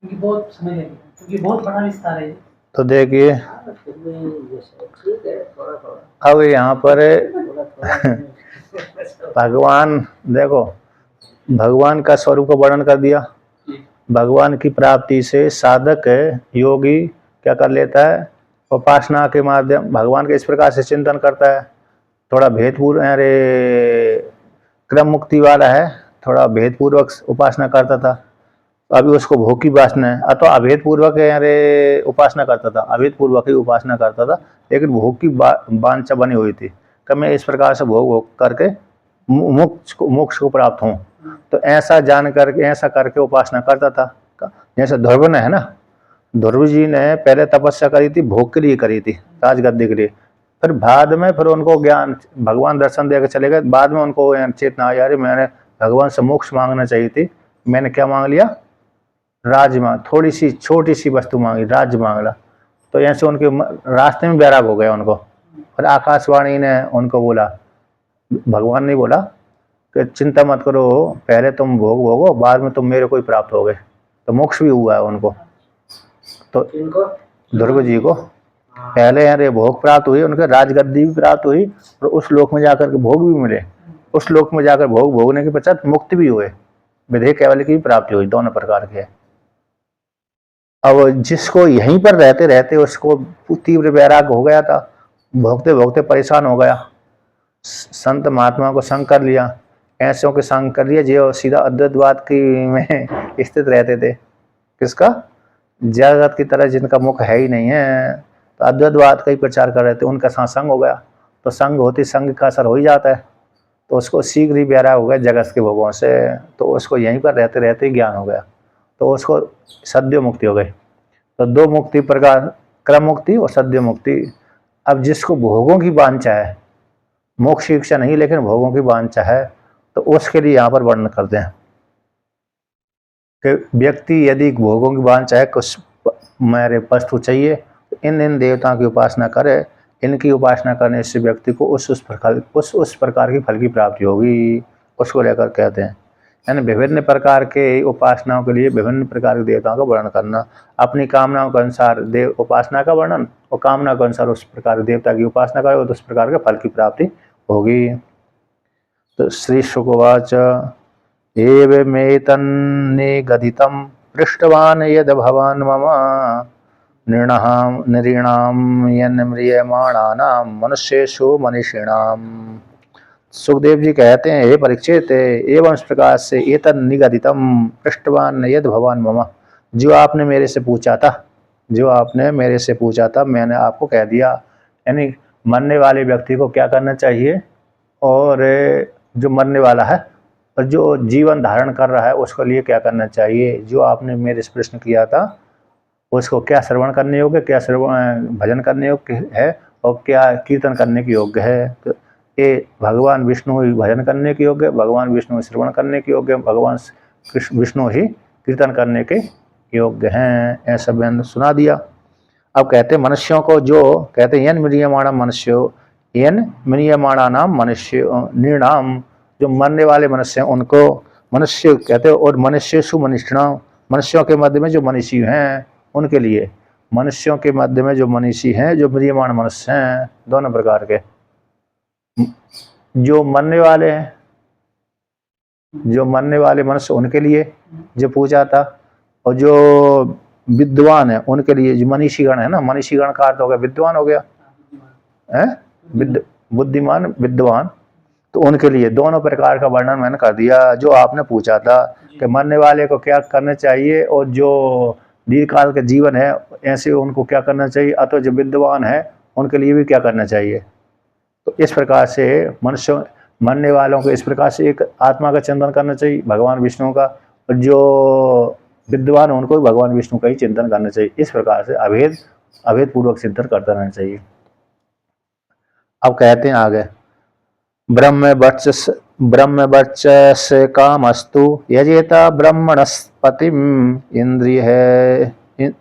क्योंकि बहुत समय लगेगा, क्योंकि बहुत बड़ा विस्तार है। तो देखिए अब यहाँ पर भगवान, देखो भगवान का स्वरूप का वर्णन कर दिया। भगवान की प्राप्ति से साधक योगी क्या कर लेता है, उपासना के माध्यम भगवान के इस प्रकार से चिंतन करता है। थोड़ा भेदपूर्व अरे क्रम मुक्ति वाला है, थोड़ा भेदपूर्वक उपासना करता था, अभी उसको भोग की वासना है। अथवा अभेद पूर्वक अरे उपासना करता था, अभेद पूर्वक ही उपासना करता था, लेकिन भोग की वांछा बनी हुई थी कि मैं इस प्रकार से भोग भोग करके मोक्ष को प्राप्त हूँ। तो ऐसा जान करके, ऐसा करके उपासना करता था। जैसे ध्रुव ने है ना, ध्रुव जी ने पहले तपस्या करी थी, भोग के लिए करी थी, राजगद्दी के लिए। फिर बाद में फिर उनको ज्ञान, भगवान दर्शन देकर चले गए। बाद में उनको चेतना आई, अरे मैंने भगवान से मोक्ष मांगना चाहिए थी, मैंने क्या मांग लिया, राज्य मांग, थोड़ी सी छोटी सी वस्तु मांगी, राज्य मांगला। तो ऐसे उनके रास्ते में बैराग हो गया उनको। फिर आकाशवाणी ने उनको बोला, भगवान ने बोला कि चिंता मत करो, पहले तुम भोग भोगो, बाद में तुम मेरे को ही प्राप्त हो गए। तो मोक्ष भी हुआ है उनको। तो ध्रुव जी को पहले अरे भोग प्राप्त हुई, उनके राजगद्दी भी प्राप्त हुई, और उस लोक में जाकर के भोग भी मिले। उस लोक में जाकर भोग भोगने के पश्चात मुक्ति भी हुए, विधेय कैवल्य की भी प्राप्ति हुई, दोनों प्रकार के। अब जिसको यहीं पर रहते रहते उसको तीव्र वैराग हो गया था, भोगते भोगते परेशान हो गया, संत महात्मा को संग कर लिया, ऐसों के संग कर लिया जो सीधा अद्वैतवाद की में स्थित रहते थे। किसका, जगत की तरह जिनका मुख है ही नहीं है, तो अद्वैतवाद का ही प्रचार कर रहे थे, उनका साथ संग हो गया। तो संग होती संग का असर हो ही जाता है, तो उसको शीघ्र ही वैराग हो गया जगत के भोगों से। तो उसको यहीं पर रहते रहते ही ज्ञान हो गया, तो उसको सद्य मुक्ति हो गई। तो दो मुक्ति प्रकार, क्रम मुक्ति और सद्य मुक्ति। अब जिसको भोगों की वांछा है, मोक्ष की इच्छा नहीं लेकिन भोगों की वांछा है, तो उसके लिए यहाँ पर वर्णन करते हैं कि व्यक्ति यदि भोगों की वांछा है, कुछ मेरे वस्तु चाहिए, तो इन देवताओं की उपासना करे। इनकी उपासना करने से व्यक्ति को उस प्रकार की फल की प्राप्ति होगी, उसको लेकर कहते हैं। यानी विभिन्न प्रकार के उपासनाओं के लिए विभिन्न प्रकार के देवताओं का वर्णन करना, अपनी कामनाओं के अनुसार देव उपासना का वर्णन, और कामना के अनुसार उस प्रकार देवता की उपासना करो तो उस प्रकार के फल की प्राप्ति होगी। तो श्री शुकवाच एवमेतन्निगदितं पृष्टवान् यद भवान् मम नृणां यन्म्रियमाणानां मनुष्येषु मनीषिणाम्। सुखदेव जी कहते हैं, हे परीक्षित, एवं इस प्रकार से एतन निगदितम पृष्ठवान यद भवान मम, जो आपने मेरे से पूछा था, जो आपने मेरे से पूछा था मैंने आपको कह दिया। यानी मरने वाले व्यक्ति को क्या करना चाहिए, और जो मरने वाला है और जो जीवन धारण कर रहा है उसके लिए क्या करना चाहिए, जो आपने मेरे से प्रश्न किया था, उसको क्या श्रवण करने योग्य, क्या श्रवण भजन करने योग्य है, और क्या कीर्तन करने के योग्य है। तो ये भगवान विष्णु ही भजन करने के योग्य, भगवान विष्णु श्रवण करने के योग्य, भगवान विष्णु ही कीर्तन करने के योग्य हैं। ऐसा मैंने सुना दिया। अब कहते मनुष्यों को, जो कहते यन म्रियमाणा मनुष्यो, यन म्रियमाणा नाम मनुष्य निर्णाम, जो मरने वाले मनुष्य हैं उनको मनुष्य कहते हैं, और मनुष्येषु मनीषिणाम, मनुष्यों के मध्य में जो मनीषी हैं उनके लिए, मनुष्यों के मध्य में जो मनीषी हैं, जो म्रियमाण मनुष्य हैं, दोनों प्रकार के, जो मरने वाले हैं, जो मरने वाले मनुष्य उनके लिए जो पूजा था, और जो विद्वान है उनके लिए, जो मनीषीगण है ना, मनीषीगण का अर्थ हो गया विद्वान हो गया है, बुद्धिमान विद्वान, तो उनके लिए दोनों प्रकार का वर्णन मैंने कर दिया। जो आपने पूछा था कि मरने वाले को क्या करना चाहिए, और जो दीर्घकाल का जीवन है ऐसे उनको क्या करना चाहिए, अथवा जो विद्वान है उनके लिए भी क्या करना चाहिए। तो इस प्रकार से मनुष्य, मरने वालों को इस प्रकार से एक आत्मा का चिंतन करना चाहिए भगवान विष्णु का, और जो विद्वान है उनको भी भगवान विष्णु का ही चिंतन करना चाहिए। इस प्रकार से अभेद पूर्वक चिंतन करता रहना चाहिए। अब कहते हैं आगे, ब्रह्म वर्चस कामस्तु यजेता ब्रह्मणस्पतिम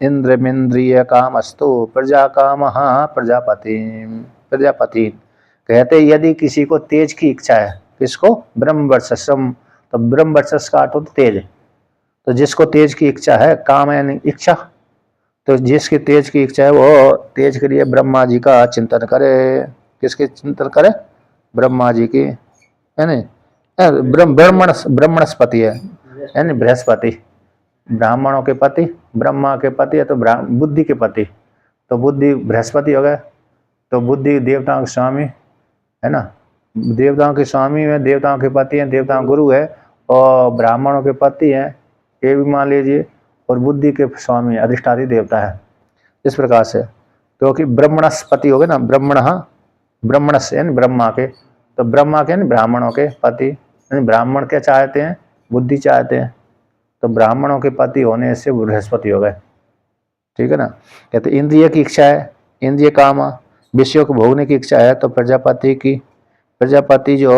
इंद्रियमिंद्रिय कामस्तु प्रजा काम प्रजापति। कहते यदि किसी को तेज की इच्छा है, किसको, ब्रह्म वर्चस्म, तो ब्रह्म वर्चस का अर्थ होता तेज, तो जिसको तेज की इच्छा है, काम यानी इच्छा, तो जिसकी तेज की इच्छा है वो तेज के लिए ब्रह्मा जी का चिंतन करे। किसके चिंतन करे? ब्रह्मा जी की, है नहीं? ब्रह्मणस्पति है, यानी बृहस्पति, ब्राह्मणों के पति, ब्रह्मा के पति है तो बुद्धि के पति, तो बुद्धि बृहस्पति हो गए। तो बुद्धि देवताओं के स्वामी है ना, देवताओं के स्वामी है, देवताओं के पति हैं, देवताओं गुरु है, और ब्राह्मणों के पति हैं, ये भी मान लीजिए, और बुद्धि के स्वामी अधिष्ठात्री देवता है। इस प्रकार से क्योंकि ब्रह्मणस्पति हो गए ना, ब्रह्मणस यानी ब्रह्मा के, तो ब्रह्मा के यानी ब्राह्मणों के पति, यानी ब्राह्मण क्या चाहते हैं? बुद्धि चाहते हैं, तो ब्राह्मणों के पति होने से बृहस्पति हो गए। ठीक है ना। कहते इंद्रिय की इच्छा है, इंद्रिय काम, विषयों को भोगने की इच्छा है, तो प्रजापति की, प्रजापति जो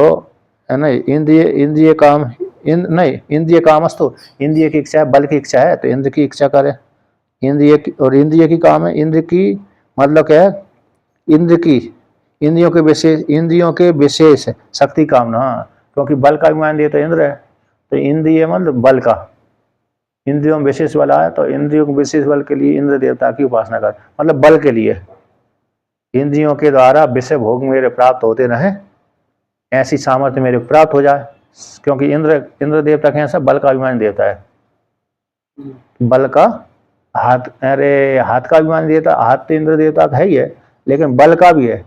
है ना, इंद्रिय काम, नहीं इंद्रिय कामस्तु, इंद्रिय की इच्छा है, बल की इच्छा है तो इंद्र की इच्छा करे। इंद्रिय की, और इंद्रिय की काम है, इंद्र की मतलब क्या है? इंद्र की, इंद्रियों के विशेष शक्ति कामना, क्योंकि बल का अभिमान दिए तो इंद्र है, तो इंद्रिय मतलब बल का, इंद्रियों में विशेष बल आया तो इंद्रियों के विशेष बल के लिए इंद्र देवता की उपासना कर, मतलब बल के लिए, इंद्रियों के द्वारा विषय भोग मेरे प्राप्त होते रहे, ऐसी सामर्थ्य मेरे को प्राप्त हो जाए। क्योंकि इंद्र देवता कैसा? बल का अभिमान देवता है, बल का हाथ, अरे हाथ का अभिमान देवता, हाथ तो इंद्र देवता का है ही है, लेकिन बल का भी है,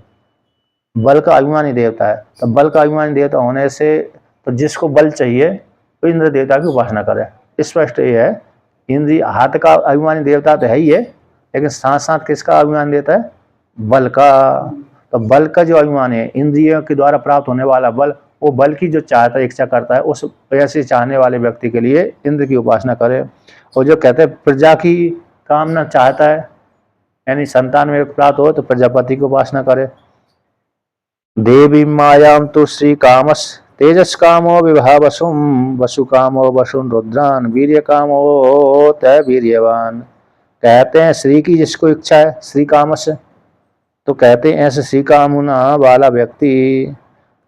बल का अभिमानी देवता है। तो बल का अभिमानी देवता होने से तो जिसको बल चाहिए वो इंद्र देवता की उपासना करे। स्पष्ट ये है, इंद्रिय हाथ का अभिमानी देवता तो है ही है, लेकिन साथ साथ किसका अभिमान देता है? बल का। तो बल का जो अभिमान है, इंद्रियों के द्वारा प्राप्त होने वाला बल, वो बल की जो चाहता है, इच्छा करता है, उस ऐसे चाहने वाले व्यक्ति के लिए इंद्र की उपासना करे। और जो कहते हैं प्रजा की कामना चाहता है, यानी संतान में प्राप्त हो, तो प्रजापति की उपासना करे। देवी मायाम तो श्री कामस तेजस कामो विभावसुम वसु कामो वसुन रुद्रान वीर्य कामो तय वीर्यवान। कहते हैं श्री की जिसको इच्छा है, श्री कामस, तो कहते हैं ऐसे श्री कामना वाला व्यक्ति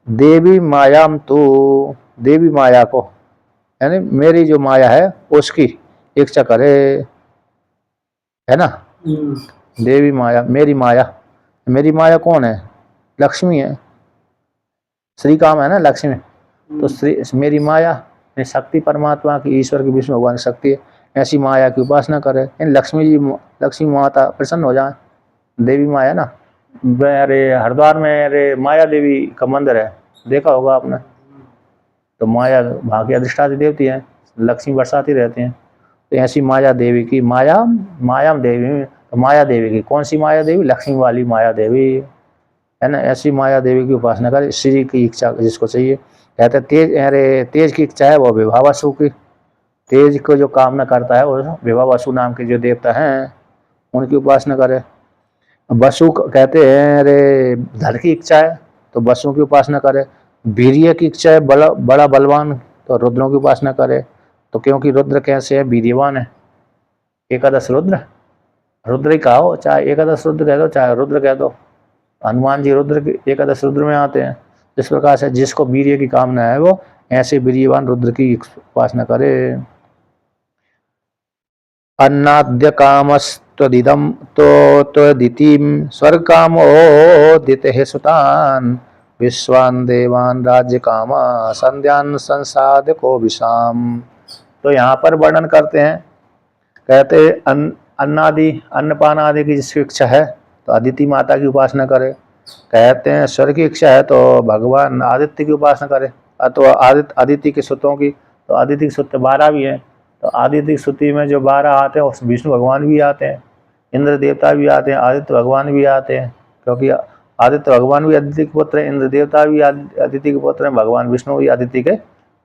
देवी मायाम तो, देवी माया को, यानी मेरी जो माया है उसकी इच्छा करे, है ना। देवी माया, मेरी माया, मेरी माया कौन है? लक्ष्मी है, श्री काम है ना लक्ष्मी, तो श्री मेरी माया शक्ति परमात्मा की, ईश्वर की, विष्णु भगवान की शक्ति है, ऐसी माया की उपासना करे, लक्ष्मी जी, लक्ष्मी माता प्रसन्न हो जाए। देवी माया ना, अरे हरिद्वार में अरे माया देवी का मंदिर है, देखा होगा आपने, तो माया वहाँ की अधिष्ठात्री देवती है, लक्ष्मी बरसाती रहती हैं, तो ऐसी माया देवी की, माया देवी, तो माया देवी की कौन सी माया देवी? लक्ष्मी वाली माया देवी, है ना। ऐसी माया देवी की उपासना करे, श्री की इच्छा जिसको चाहिए। कहते तेज, अरे तेज की इच्छा है वो विभावसु की, तेज को जो कामना करता है वो विभावसु नाम के जो देवता हैं उनकी उपासना करे। वसु कहते हैं अरे धन की इच्छा है तो वसु की उपासना करे। वीर्य की इच्छा है, बड़ा बलवान, तो रुद्रों की उपासना करे। तो क्योंकि रुद्र कैसे है? वीर्यवान है, एकादश रुद्र, रुद्र ही कहो, चाहे एकादश रुद्र कह दो चाहे रुद्र कह दो, हनुमान जी रुद्र एकादश रुद्र में आते हैं। इस प्रकार से जिसको वीर्य की कामना है वो ऐसे वीर्यवान रुद्र की उपासना करे। अन्नाद्य कामस्त्वदिदं तो त्वदितिं स्वर्ग कामो दिते सुतान विश्वान देवान राज्य कामा संध्यान संसाधको विषाम। तो यहाँ पर वर्णन करते हैं, कहते अन्नादि, अन्नपान आदि की जिसकी इच्छा है तो अदिति माता की उपासना करे। कहते हैं स्वर्ग की इच्छा है तो भगवान आदित्य की उपासना करे, तो आदित्य के सुतों की, तो आदित्य के सुत 12 भी हैं, तो आदित्य की सुती में जो 12 आते हैं उस विष्णु भगवान भी आते हैं, इंद्र देवता भी आते हैं, आदित्य भगवान भी आते हैं, क्योंकि आदित्य भगवान भी आदित्य के पुत्र हैं, इंद्र देवता भी आदित्य के पुत्र हैं, भगवान विष्णु भी आदित्य के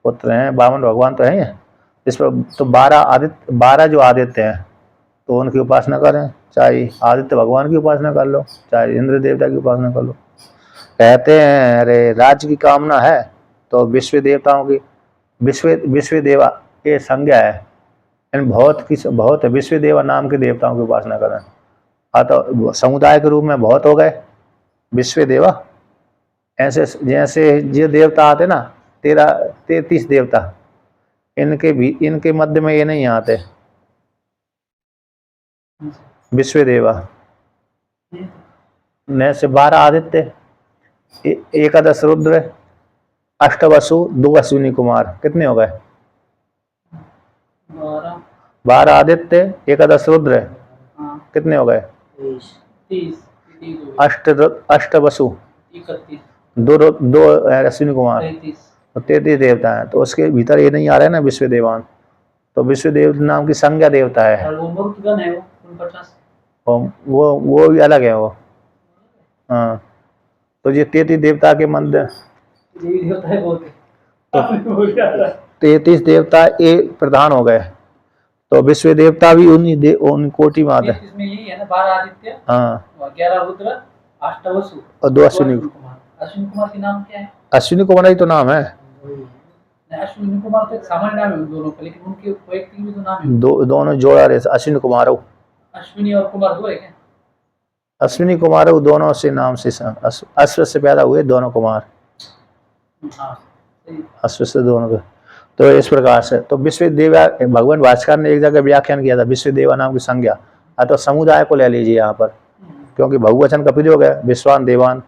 पुत्र हैं, 52 भगवान तो हैं। इस पर तो 12 जो आदित्य हैं तो उनकी उपासना करें, चाहे आदित्य भगवान की उपासना कर लो चाहे इंद्र देवता की उपासना कर लो। कहते हैं अरे राज्य की कामना है तो विश्व देवताओं की, विश्व देवा ये संज्ञा है, बहुत है, विश्व देवा नाम के देवताओं की उपासना करें। तो समुदाय के रूप में बहुत हो गए विश्व देवा, ऐसे जैसे ये देवता आते ना 33 देवता, इनके मध्य में ये नहीं आते। विश्वदेवा न से 12 आदित्य, एकादश रुद्र, 8 वसु, 2 अश्विनी कुमार, कितने हो गए? 12 आदित्य, एकादश रुद्र, कितने हो गए? 8 वसु, 2 अश्विनी कुमार, 33 देवता है। तो उसके भीतर ये नहीं आ रहा है ना विश्व देवान। तो विश्व देव नाम की संज्ञा देवता है। वो भी अलग है वो। हाँ, तो ये 33 देवता के मंदिर, 33 देवता एक प्रधान हो गए। तो विश्व देवता भी उन कोटि में आते हैं। यही है ना, 12 आदित्य, हाँ, 11 रुद्र, 8 वसु और 2 अश्विनी कुमार। अश्विनी कुमार के नाम क्या है? अश्विनी कुमार ही तो नाम है। अश्विनी कुमार तो एक सामान्य नाम है उन दोनों का, लेकिन उनके वैयक्तिक भी तो नाम है। दोनों जोड़ा रहे अश्विनी कुमार। अश्विनी और कुमार दो है क्या? अश्विनी कुमार दोनों से नाम से अश्व से पैदा हुए दोनों कुमार। अश्व से दोनों के। तो इस प्रकार से तो विश्वदेवा, भगवान भास्कर ने एक जगह व्याख्यान किया था विश्वदेवा नाम की संज्ञा। तो समुदाय को ले लीजिए यहाँ पर, क्योंकि बहुवचन का प्रयोग है विश्वान देवान।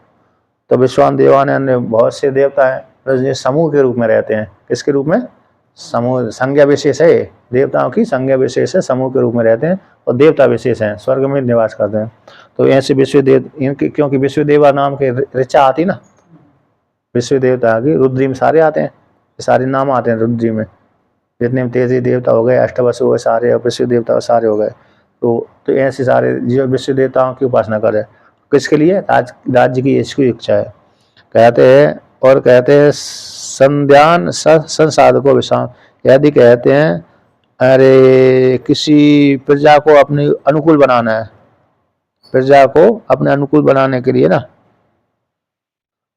तो विश्वान देवान अन्य बहुत से देवता है समूह के रूप में रहते हैं। किसके रूप में? समूह, संज्ञा विशेष है देवताओं की, संज्ञा विशेष है, समूह के रूप में रहते हैं और देवता विशेष हैं, स्वर्ग में निवास करते हैं। तो ऐसे विश्वदेव इनके, क्योंकि विश्वदेवा नाम के ऋचा आती ना, विश्व देवता की रुद्री में सारे आते हैं, सारे नाम आते हैं रुद्री में। जितने में 33 देवता हो गए, 8 वसु हुए सारे, और विश्व देवता सारे हो गए। तो ऐसे सारे जो विश्व देवताओं की उपासना करे, किसके लिए? राज्य की इसकी इच्छा है। कहते हैं और कहते हैं संध्यान संसाधको विषाम। यदि कहते हैं अरे किसी प्रजा को अपने अनुकूल बनाना है, प्रजा को अपने अनुकूल बनाने के लिए ना,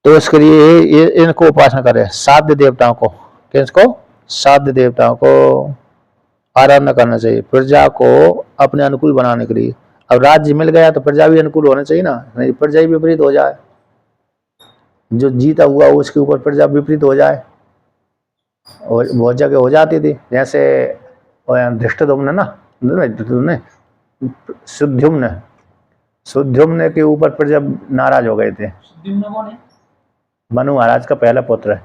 तो इसके लिए ये इनको उपासना करे, साध्य देवताओं को। किसको? साध्य देवताओं को आराधना करना चाहिए प्रजा को अपने अनुकूल बनाने के लिए। अब राज्य मिल गया तो प्रजा भी अनुकूल होना चाहिए ना, नहीं प्रजा ही विपरीत हो जाए, जो जीता हुआ उसके ऊपर प्रजा विपरीत हो जाए। और बहुत जगह हो जाती थी, जैसे धृष्टद्युम्न ना, सुद्युम्न के ऊपर प्रजा नाराज हो गए थे। मनु महाराज का पहला पुत्र है।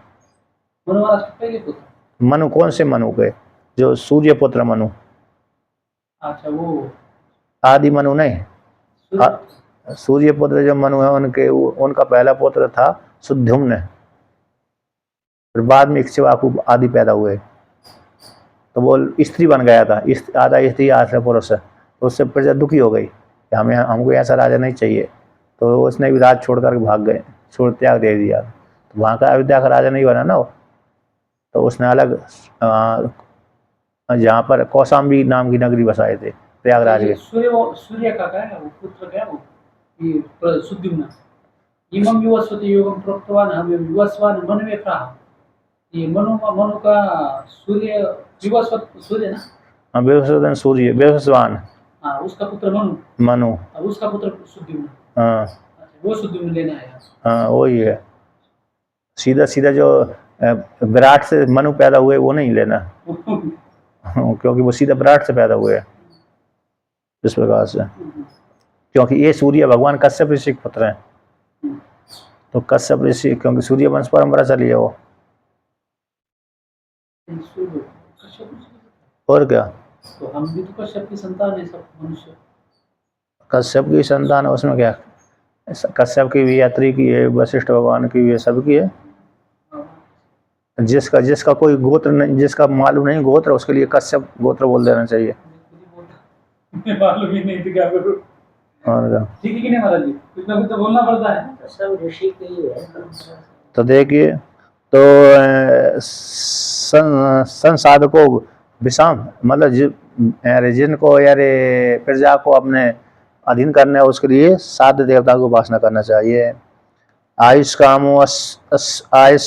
मनु महाराज का पहले पुत्र? मनु कौन से मनु के? जो सूर्य पुत्र मनु। अच्छा, वो आदि मनु नहीं, सूर्य पुत्र जो मनु है उनका पहला पुत्र था सुद्युम्न। फिर बाद में इक्ष्वाकु आदि पैदा हुए। तो वो स्त्री बन गया था, आधा स्त्री आधा पुरुष। तो उससे प्रजा दुखी हो गई कि हमको ऐसा राजा नहीं चाहिए। तो उसने भी राज छोड़ कर भाग गए, छोड़ त्याग दे दिया। तो वहाँ का अयोध्या का राजा नहीं बना ना वो। तो उसने अलग जहाँ पर कौशाम्बी नाम की नगरी बसाए थे प्रयागराज के। सूर्य का क्या है वो पुत्र, क्या वो ये सुद्युम्न। इमं विवस्वते योगं प्रोक्तवान् अहं विवस्वान् मनवे प्राह। ये मनु का सूर्य विवस्वत सूर्य ना? हाँ, विवस्वतन सूर्य, विवस्वान। हाँ, उसका पुत्र मनु। अब उसका पुत्र सुद्युम्न। हाँ, वो सुद्युम्न लेना है। हाँ, वही है। सीधा सीधा जो विराट से मनु पैदा हुए वो नहीं लेना क्योंकि वो सीधा विराट से पैदा हुए इस प्रकार से। क्योंकि ये सूर्य भगवान कश्यप ऋषि के पुत्र हैं। तो कश्यप ऋषि, क्योंकि सूर्य वंश परंपरा चली है वो। और क्या, तो हम भी तो कश्यप की संतान है, सब मनुष्य कश्यप की संतान है। उसमें क्या, कश्यप की भी, यात्री की है, वशिष्ठ भगवान की भी है, सबकी है। जिसका कोई गोत्र नहीं, जिसका मालूम नहीं गोत्र, उसके लिए कश्यप गोत्र बोल देना चाहिए। मालूम ही नहीं तो क्या करूं। और क्या, ठीक है कि नहीं महाराज जी, कुछ ना कुछ तो बोलना पड़ता है, सब ऋषि के ही है। तो देखिए, तो संसाधको विषाम, मतलब जिनको यारे प्रजा को अपने अधीन करना है, उसके लिए साध्य देवता की उपासना करना चाहिए। आयुष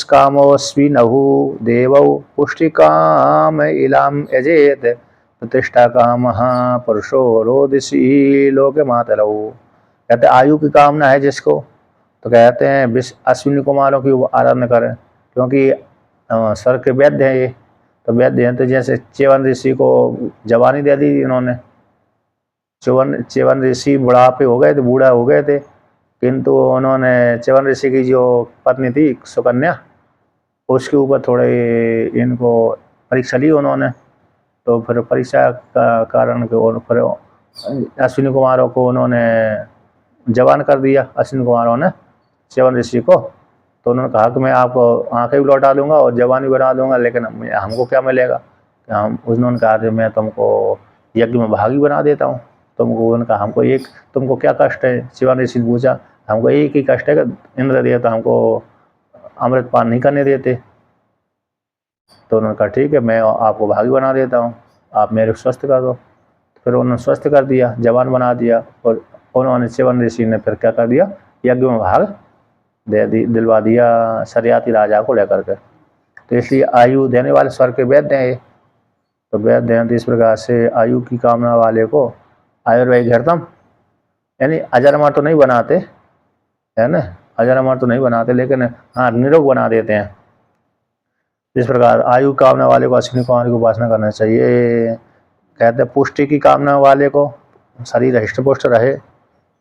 कामोस्वी नहु देवौ पुष्टि काम इलाम यजेत प्रतिष्ठा काम पुरुषो रोदिसी लोके मातरौ। कहते आयु की कामना है जिसको, तो कहते हैं अश्विनी कुमारों की आराधना करें, क्योंकि स्वर्ग के वैद्य हैं ये। तो वैद्य यंत्र जैसे च्यवन ऋषि को जवानी दे दी इन्होंने। च्यवन ऋषि बुढ़ापे हो गए थे, बूढ़ा हो गए थे, किंतु उन्होंने च्यवन ऋषि की जो पत्नी थी सुकन्या, उसके ऊपर थोड़े इनको परीक्षा ली उन्होंने। तो फिर परीक्षा का कारण और फिर अश्विनी कुमारों को उन्होंने जवान कर दिया, अश्विनी कुमारों ने च्यवन ऋषि को। तो उन्होंने कहा कि मैं आपको आंखें भी लौटा दूंगा और जवानी बना दूंगा, लेकिन हमको क्या मिलेगा? उन्होंने कहा कि मैं तुमको यज्ञ में भागी बना देता हूँ तुमको। उन्होंने कहा हमको एक, तुमको क्या कष्ट है? च्यवन ऋषि ने पूछा, हमको एक ही कष्ट है कि इंद्र देवता हमको अमृत पान नहीं करने देते। तो उन्होंने कहा ठीक है, मैं आपको भागी बना देता हूँ, आप मेरे स्वस्थ कर दो। फिर उन्होंने स्वस्थ कर दिया, जवान बना दिया, और उन्होंने च्यवन ऋषि ने फिर क्या कर दिया, यज्ञ में भाग दिलवा दिया शर्याती राजा को लेकर के। तो इसलिए आयु देने वाले स्वर्ग के वैद्य हैं ये। तो वैद्य हैं, तो इस प्रकार से आयु की कामना वाले को आयुर्वैघ्यर्थम, यानी अजर अमर तो नहीं बनाते, है ना, अजर अमर तो नहीं बनाते, लेकिन हाँ निरोग बना देते हैं। इस प्रकार आयु कामना वाले को अश्विनी कुमार की उपासना करना चाहिए। कहते हैं पुष्टि की कामना वाले को शरीर हृष्ट पुष्ट रहे,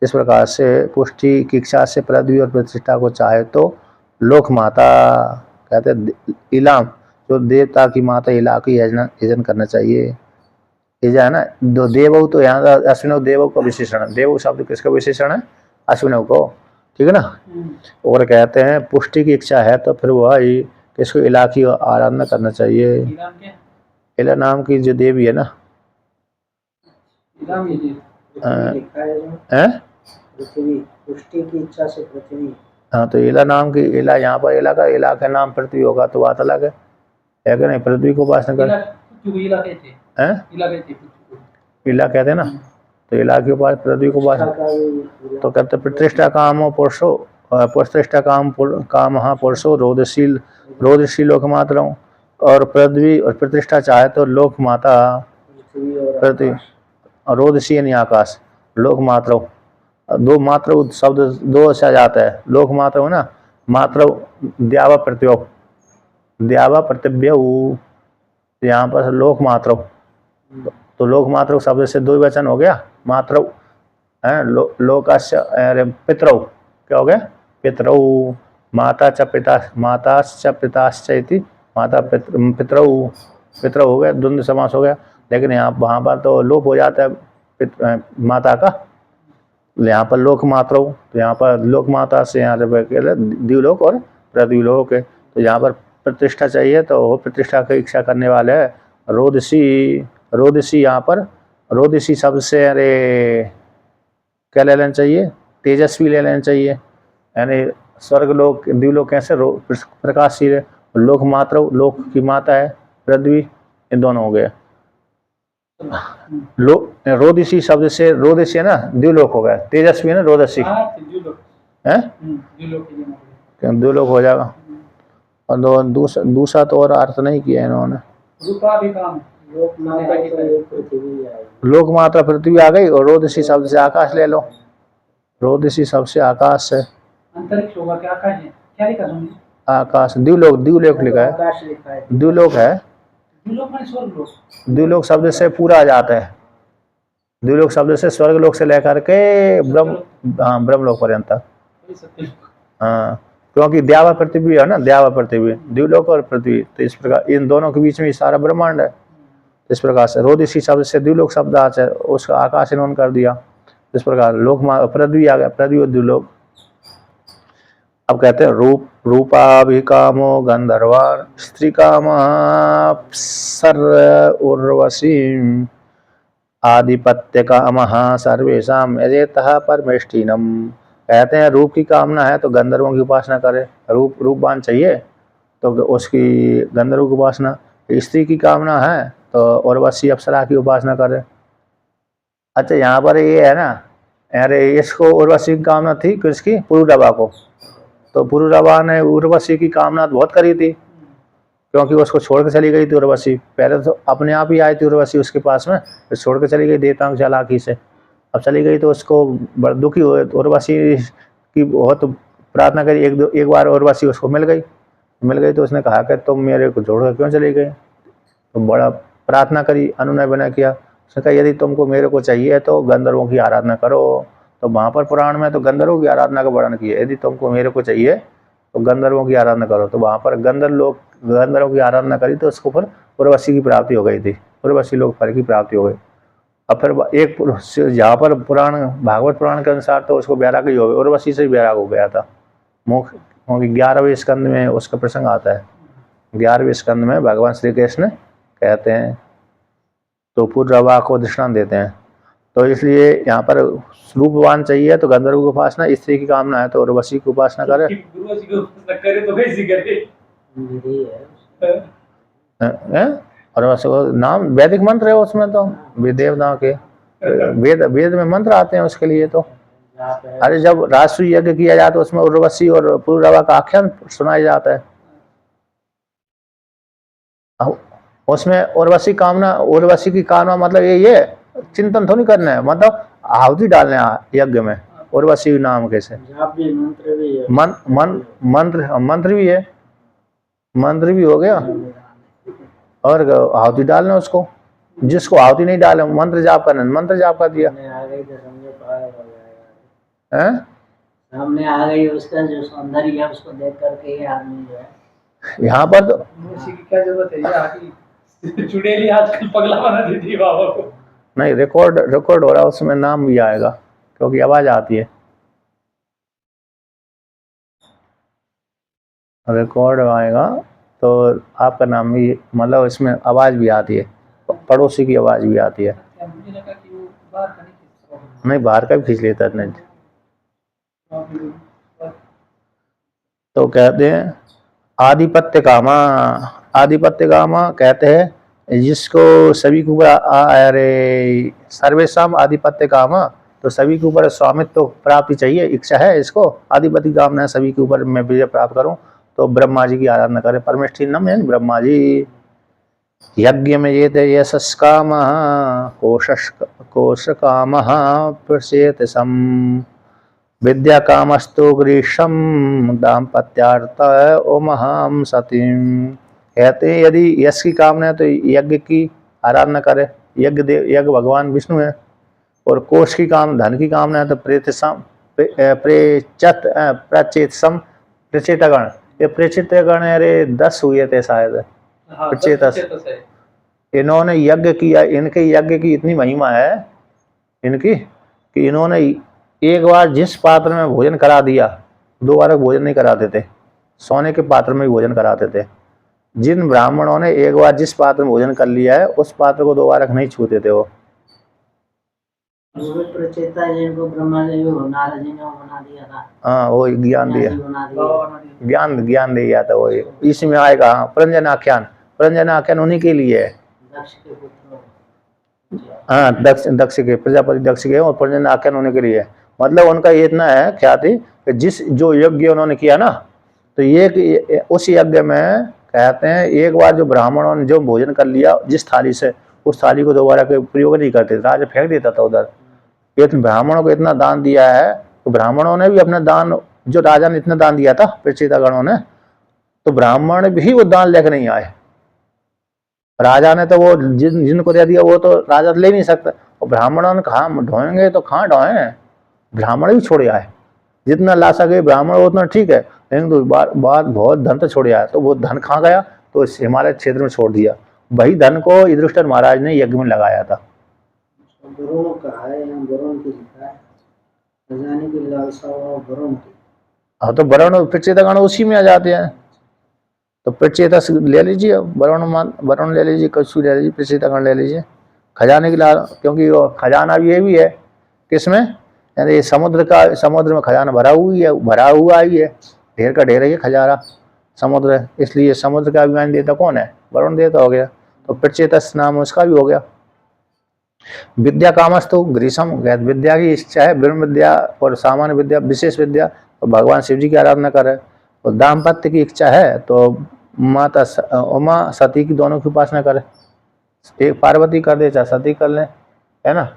इस प्रकार से पुष्टि की इच्छा से पृथ्वी और प्रतिष्ठा को चाहे तो लोक माता, कहते हैं इलाम, जो देवता की माता इला की यजन करना चाहिए। इजा है ना, दो देवो, तो यहाँ अश्विनव देवो का विशेषण है। देव शब्द किसका विशेषण है? अश्विनव को, ठीक है ना। और कहते हैं पुष्टि की इच्छा है तो फिर वह किसको, इला की आराधना करना चाहिए। इला नाम की जो देवी है ना, पुष्टि की इच्छा से पृथ्वी। हाँ, तो इला नाम की, इला यहाँ पर इला का नाम पृथ्वी होगा तो बात अलग है कि नहीं? पृथ्वी को उपासना कर, इला कहते हैं ना, तो इला की उपासना, पृथ्वी को उपासना। तो कहते प्रतिष्ठा कामो पुरुषो, प्रतिष्ठा काम पुरुषो रोदसी लोक मात्र, और पृथ्वी और प्रतिष्ठा चाहे तो लोक माता पृथ्वी, और रोदसी यानी आकाश, लोक मात्र, दो मात्र शब्द दो से आ जाता है। लोक मात्र हो ना, मात्र द्यावा प्रत्यय, द्यावा प्रत्यय, यहाँ पर लोक मात्र, तो लोक मात्र शब्द से दो वचन हो गया, मात्र है लोकाश्च, अरे पितरौ, क्या हो गया? पितरौ, माता च पिता, माताश्च पिताश्च इति, माता पितरौ, पितरौ हो गया, द्वंद्व समास हो गया। लेकिन यहाँ वहाँ पर तो लोप हो जाता है माता का, यहाँ पर लोक मात्र, तो यहाँ पर लोक माता से यहाँ द्व्युलोक और पृथ्वीलोक है। तो यहाँ पर प्रतिष्ठा चाहिए तो वो प्रतिष्ठा की इच्छा करने वाले है रोदसी। रोदसी यहाँ पर रोदसी शब्द से अरे क्या ले लेना चाहिए? तेजस्वी ले लेना चाहिए, यानी स्वर्ग लोक द्व्युलोक कैसे प्रकाशशील है, लोक मात्र लोक की माता है पृथ्वी, ये दोनों हो गए। रोदसी शब्द से, रोदसी है ना, द्व्युलोक हो गया, तेजस्वी है ना रोदसी, है द्व्युलोक हो जाएगा। और दूसरा तो और अर्थ नहीं किया इन्होंने। लोक मात्रा पृथ्वी आ गई, और रोदसी शब्द से आकाश ले लो, रोदसी शब्द से आकाश है, अंतरिक्ष होगा क्या? आकाश है, क्या लिखा तुमने? आकाश, द्व्युलोक, द्व्युलोक लिखा है, द्व्युलोक है, द्व्युलोक शब्द से पूरा आ जाता है। द्व्युलोक शब्द से स्वर्गलोक से लेकर के ब्रह्मलोक पर्यंत। हाँ, क्योंकि द्यावा पृथ्वी है ना, द्यावा पृथ्वी, द्व्युलोक और पृथ्वी, तो इस प्रकार इन दोनों के बीच में सारा ब्रह्मांड है। इस प्रकार से रोदसी शब्द से द्व्युलोक शब्द आता है, उसका आकाश इन्होंने कर दिया। इस प्रकार लोक पृथ्वी आ गया, पृथ्वी और द्व्युलोक। अब कहते हैं रूपाभिकामो गंधर्वान स्त्री कामा सर उर्वशी आधिपत्य कामः सर्वेषां यजेतः परमेष्टिनम। कहते हैं रूप की कामना है तो गंधर्वों की उपासना करे, रूपवान चाहिए तो उसकी गंधर्व की उपासना। स्त्री की कामना है तो उर्वशी अप्सरा की उपासना करे। अच्छा, यहाँ पर ये है ना, अरे इसको उर्वशी की कामना थी किसकी? पुरुरवा को। तो पुरुरवा ने उर्वशी की कामना बहुत करी थी, क्योंकि उसको छोड़ के चली गई थी उर्वशी। पहले तो अपने आप ही आई थी उर्वशी उसके पास में, फिर छोड़ के चली गई देवताओं की चालाकी से। अब चली गई तो उसको बड़ा दुखी हुए, उर्वशी की बहुत प्रार्थना करी। एक बार उर्वशी उसको मिल गई तो उसने कहा कि तुम मेरे को छोड़ कर क्यों चली गई? तो बड़ा प्रार्थना करी, अनुनय विनय किया। उसने कहा यदि तुमको मेरे को चाहिए तो गंधर्वों की आराधना करो। तो वहाँ पर पुराण में तो गंधर्वों की आराधना का वर्णन किया, यदि तुमको मेरे को चाहिए तो गंधर्वों की आराधना करो। तो वहाँ पर गंधर्वों की आराधना करी तो उसको फिर उर्वशी की प्राप्ति हो गई थी, उर्वशी लोग फल की प्राप्ति हो गई। अब फिर एक जहाँ पर पुराण भागवत पुराण के अनुसार तो उसको बैराग ही हो गया, उर्वशी से ही बैराग हो गया था। मोक्ष 11वें स्कंद में उसका प्रसंग आता है। 11वें स्कंद में भगवान श्री कृष्ण कहते हैं तो पुरवा को दृष्टांत देते हैं। तो इसलिए यहाँ पर रूपवान चाहिए तो गंधर्व की उपासना, स्त्री की कामना है तो उर्वशी की उपासना करे। गुरु जी की उपासना करे तो कैसी करे? विधि है और वो नाम वैदिक मंत्र है उसमें, तो देवताओं के वेद में मंत्र आते हैं उसके लिए। तो अरे जब राष्ट्रीय यज्ञ किया जाता है उसमें उर्वशी और पुरवा का आख्यान सुनाया जाता है। उसमें उर्वशी की कामना मतलब ये चिंतन थोड़ी करना है, मतलब आहुति डालने यज्ञ में उर्वशी नाम के से। मंत्र भी है, मंत्र भी है, मंत्र भी हो गया और आहुति डालना उसको। जिसको आहुति नहीं डाले मंत्र जाप करना, मंत्र जाप कर दिया है। सामने आ गई उसका जो सौंदर्य है उसको देख करके आदमी जो है यहाँ पर तो उसी की क्या जरूरत है? ये आदमी चुड़ैली आजकल पगला बना देती है बाबा को। नहीं, रिकॉर्ड हो रहा है, उसमें नाम भी आएगा क्योंकि आवाज आती है, रिकॉर्ड आएगा तो आपका नाम भी, मतलब इसमें आवाज भी आती है, पड़ोसी की आवाज भी आती है। मुझे लगा कि वो बाहर का नहीं खींच नहीं, बाहर का भी खींच लेता है नहीं। तो कहते हैं आधिपत्य कामा कहते हैं जिसको सभी के ऊपर अरे सर्वेशम आधिपत्य कामा, तो सभी के ऊपर स्वामित्व तो प्राप्ति चाहिए, इच्छा है इसको, आधिपत्य कामना है सभी के ऊपर मैं विजय प्राप्त करूं, तो ब्रह्मा जी की आराधना करें। परमेष्ठी नम है ब्रह्मा जी। यज्ञ में ये थे यशस काम कोश काम प्रसेत सम विद्या कामस्तु ग्रीष्म दाम्पत्यार्थ ओमहम सतीम। कहते हैं यदि यश की कामना है तो यज्ञ की आराधना करे, यज्ञ भगवान विष्णु है। और कोश की धन की कामना है तो प्रचेतगण, ये प्रचेतगण अरे 10 हुए थे शायद, प्रचेतस। इन्होंने यज्ञ किया, इनके यज्ञ की इतनी महिमा है इनकी कि इन्होंने एक बार जिस पात्र में भोजन करा दिया, दोबारा भोजन नहीं कराते थे, सोने के पात्र में भोजन कराते थे। जिन ब्राह्मणों ने एक बार जिस पात्र में भोजन कर लिया है उस पात्र को दोबारा नहीं छूते थे वो। प्रचेता जिनको ब्रह्मा जी को नारद जी ने बना दिया था। हाँ, वो ज्ञान दिया, ज्ञान दिया था वो। इसमें आएगा प्रंजन आख्यान उन्हीं के लिए है। दक्ष के पुत्र, हाँ, दक्ष के प्रजापति दक्ष के, और प्रंजन आख्यान होने के लिए। मतलब उनका ये इतना है ख्याति कि जो यज्ञ उन्होंने किया ना, तो ये उस यज्ञ में कहते हैं एक बार जो ब्राह्मणों ने जो भोजन कर लिया जिस थाली से, उस थाली को दोबारा प्रयोग नहीं करते, राजा फेंक देता था उधर। ब्राह्मणों को इतना दान दिया है तो ब्राह्मणों ने भी अपना दान, जो राजा ने इतना दान दिया था प्रचेतागणों ने, तो ब्राह्मण भी वो दान लेकर नहीं आए। राजा ने तो वो जिनको दे दिया वो तो राजा ले नहीं सकता, और ब्राह्मणों ने कहाँ ढोएंगे तो कहाँ ढोए, ब्राह्मण भी छोड़े आए। जितना ला सके ब्राह्मण उतना ठीक है, लेकिन तो बात बहुत धन तो छोड़े आया, तो वो धन कहाँ गया, तो हिमालय क्षेत्र में छोड़ दिया। वही धन को युधिष्ठिर महाराज ने यज्ञ में लगाया था। वरुण का है, वरुण की लिखा है, खजाने की लालसा और वरुण की। हाँ, तो वरुण प्रचेतागण उसी में आ जाते हैं, तो प्रचेता ले लीजिए, वरुण ले लीजिए, कछु ले लीजिए, प्रचेतागण ले लीजिए। खजाने की लाल, क्योंकि वो खजाना भी ये भी है किसमें, यानी समुद्र में खजाना भरा हुआ ही है, ढेर का ढेर है ये खजाना समुद्र है, इसलिए समुद्र का अभिमान देता कौन है, वरुण देता हो गया, तो प्रचेतस नाम उसका भी हो गया। विद्या कामस्तु ग्रीष्म, विद्या की इच्छा है, ब्रह्म विद्या और सामान्य विद्या, विशेष विद्या, तो भगवान शिव जी की आराधना करे। और दाम्पत्य की इच्छा है तो माता उमा सती की दोनों की उपासना करे। एक पार्वती कर दे चाहे सती कर ले, है ना,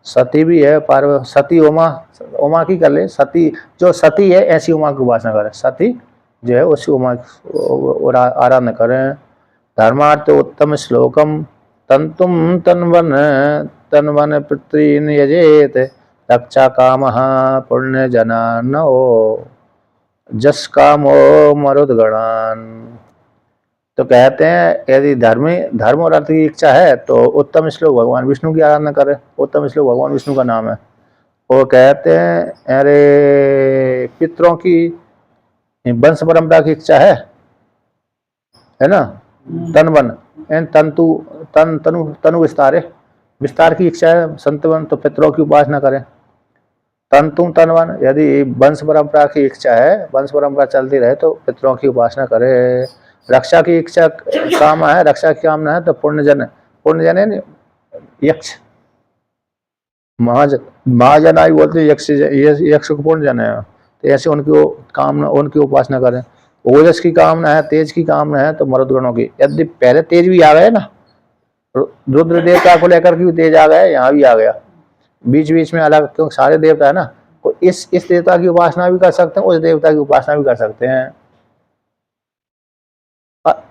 सती भी है, सती उमा की कर ले, सती जो सती है ऐसी उमा की उपासना करे, सती जो है उसी उमा की आराधना करें। धर्मार्थ उत्तम श्लोकम तंतुम तन्वन तन्वन पितॄन् यजेत रक्षा कामः पुण्य जनानो जस कामो मरुद्गणान। तो कहते हैं यदि धर्म और अर्थ की इच्छा है तो उत्तम श्लोक भगवान विष्णु की आराधना करे। उत्तम श्लोक भगवान विष्णु का नाम है। वो कहते हैं अरे पितरों की वंश परंपरा की इच्छा है ना, तन वन एन तंतु तन तनु तनु विस्तार की इच्छा है संतवन, तो पितरों की उपासना करें। तंतु तनवन, यदि वंश परंपरा की इच्छा है, वंश परंपरा चलती रहे तो पितरों की उपासना करे। रक्षा की इच्छा काम है, रक्षा की कामना है तो पुण्यजन है यक्ष महाजन आई बोलते यक्ष को पुण्यजन है। तो ऐसे उनकी कामना, उनकी उपासना करें। ओजस की कामना है, तेज की कामना है तो मरुदगणों की। यदि पहले तेज भी आ गए ना, रुद्र देवता को लेकर के भी तेज आ गए, यहाँ भी आ गया, बीच बीच में अलग, क्योंकि सारे देवता है ना, तो इस देवता की उपासना भी कर सकते हैं, उस देवता की उपासना भी कर सकते हैं।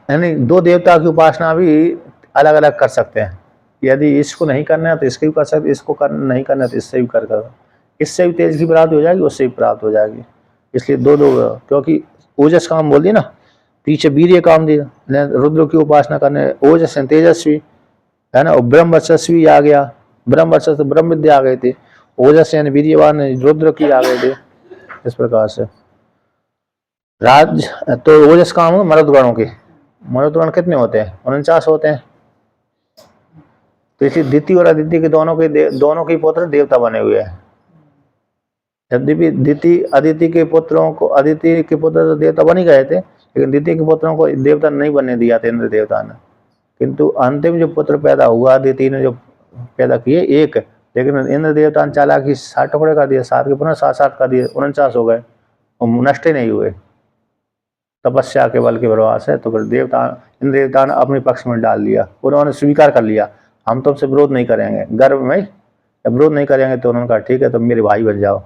यानी दो देवता की उपासना भी अलग अलग कर सकते हैं। यदि इसको नहीं करना है तो इसको भी कर सकते, इसको नहीं करना है तो इससे भी कर इससे भी तेज की प्राप्ति हो जाएगी, उससे भी प्राप्त हो जाएगी। इसलिए दो क्योंकि ओजस काम बोल दी ना, पीछे वीर्य काम दिया। रुद्र की उपासना करने ओजस तेजस्वी है ना, और ब्रह्म वर्चस्वी आ गया। ब्रह्म वर्चस्व ब्रह्म विद्या आ गई थी। ओजस यानी वीर्यवान रुद्र की आ गए थे। इस प्रकार से राज तो ओजस काम है मरुदगणों के। मरुदगण कितने होते हैं? 49 होते हैं। तो इसी दिति और अदिति के दोनों के पुत्र देवता बने हुए हैं। यद्यपि दिति अदिति के पुत्रों को, अदिति के पुत्र तो देवता बन ही गए थे, लेकिन दिति के पुत्रों को देवता नहीं बनने दिया था इंद्र देवता ने। किंतु अंतिम जो पुत्र पैदा हुआ, दिति ने जो पैदा किए एक, लेकिन इंद्र देवता ने चालाकी 60 टुकड़े कर दिए, 7 के पुनः 7 कर दिए, 49 हो गए और नष्ट ही नहीं हुए तपस्या के बल के प्रभाव से। तो फिर इंद्र देवता ने अपने पक्ष में डाल लिया, उन्होंने स्वीकार कर लिया हम तुमसे विरोध नहीं करेंगे। गर्भ में जब विरोध नहीं करेंगे तो उन्होंने कहा ठीक है तुम मेरे भाई बन जाओ,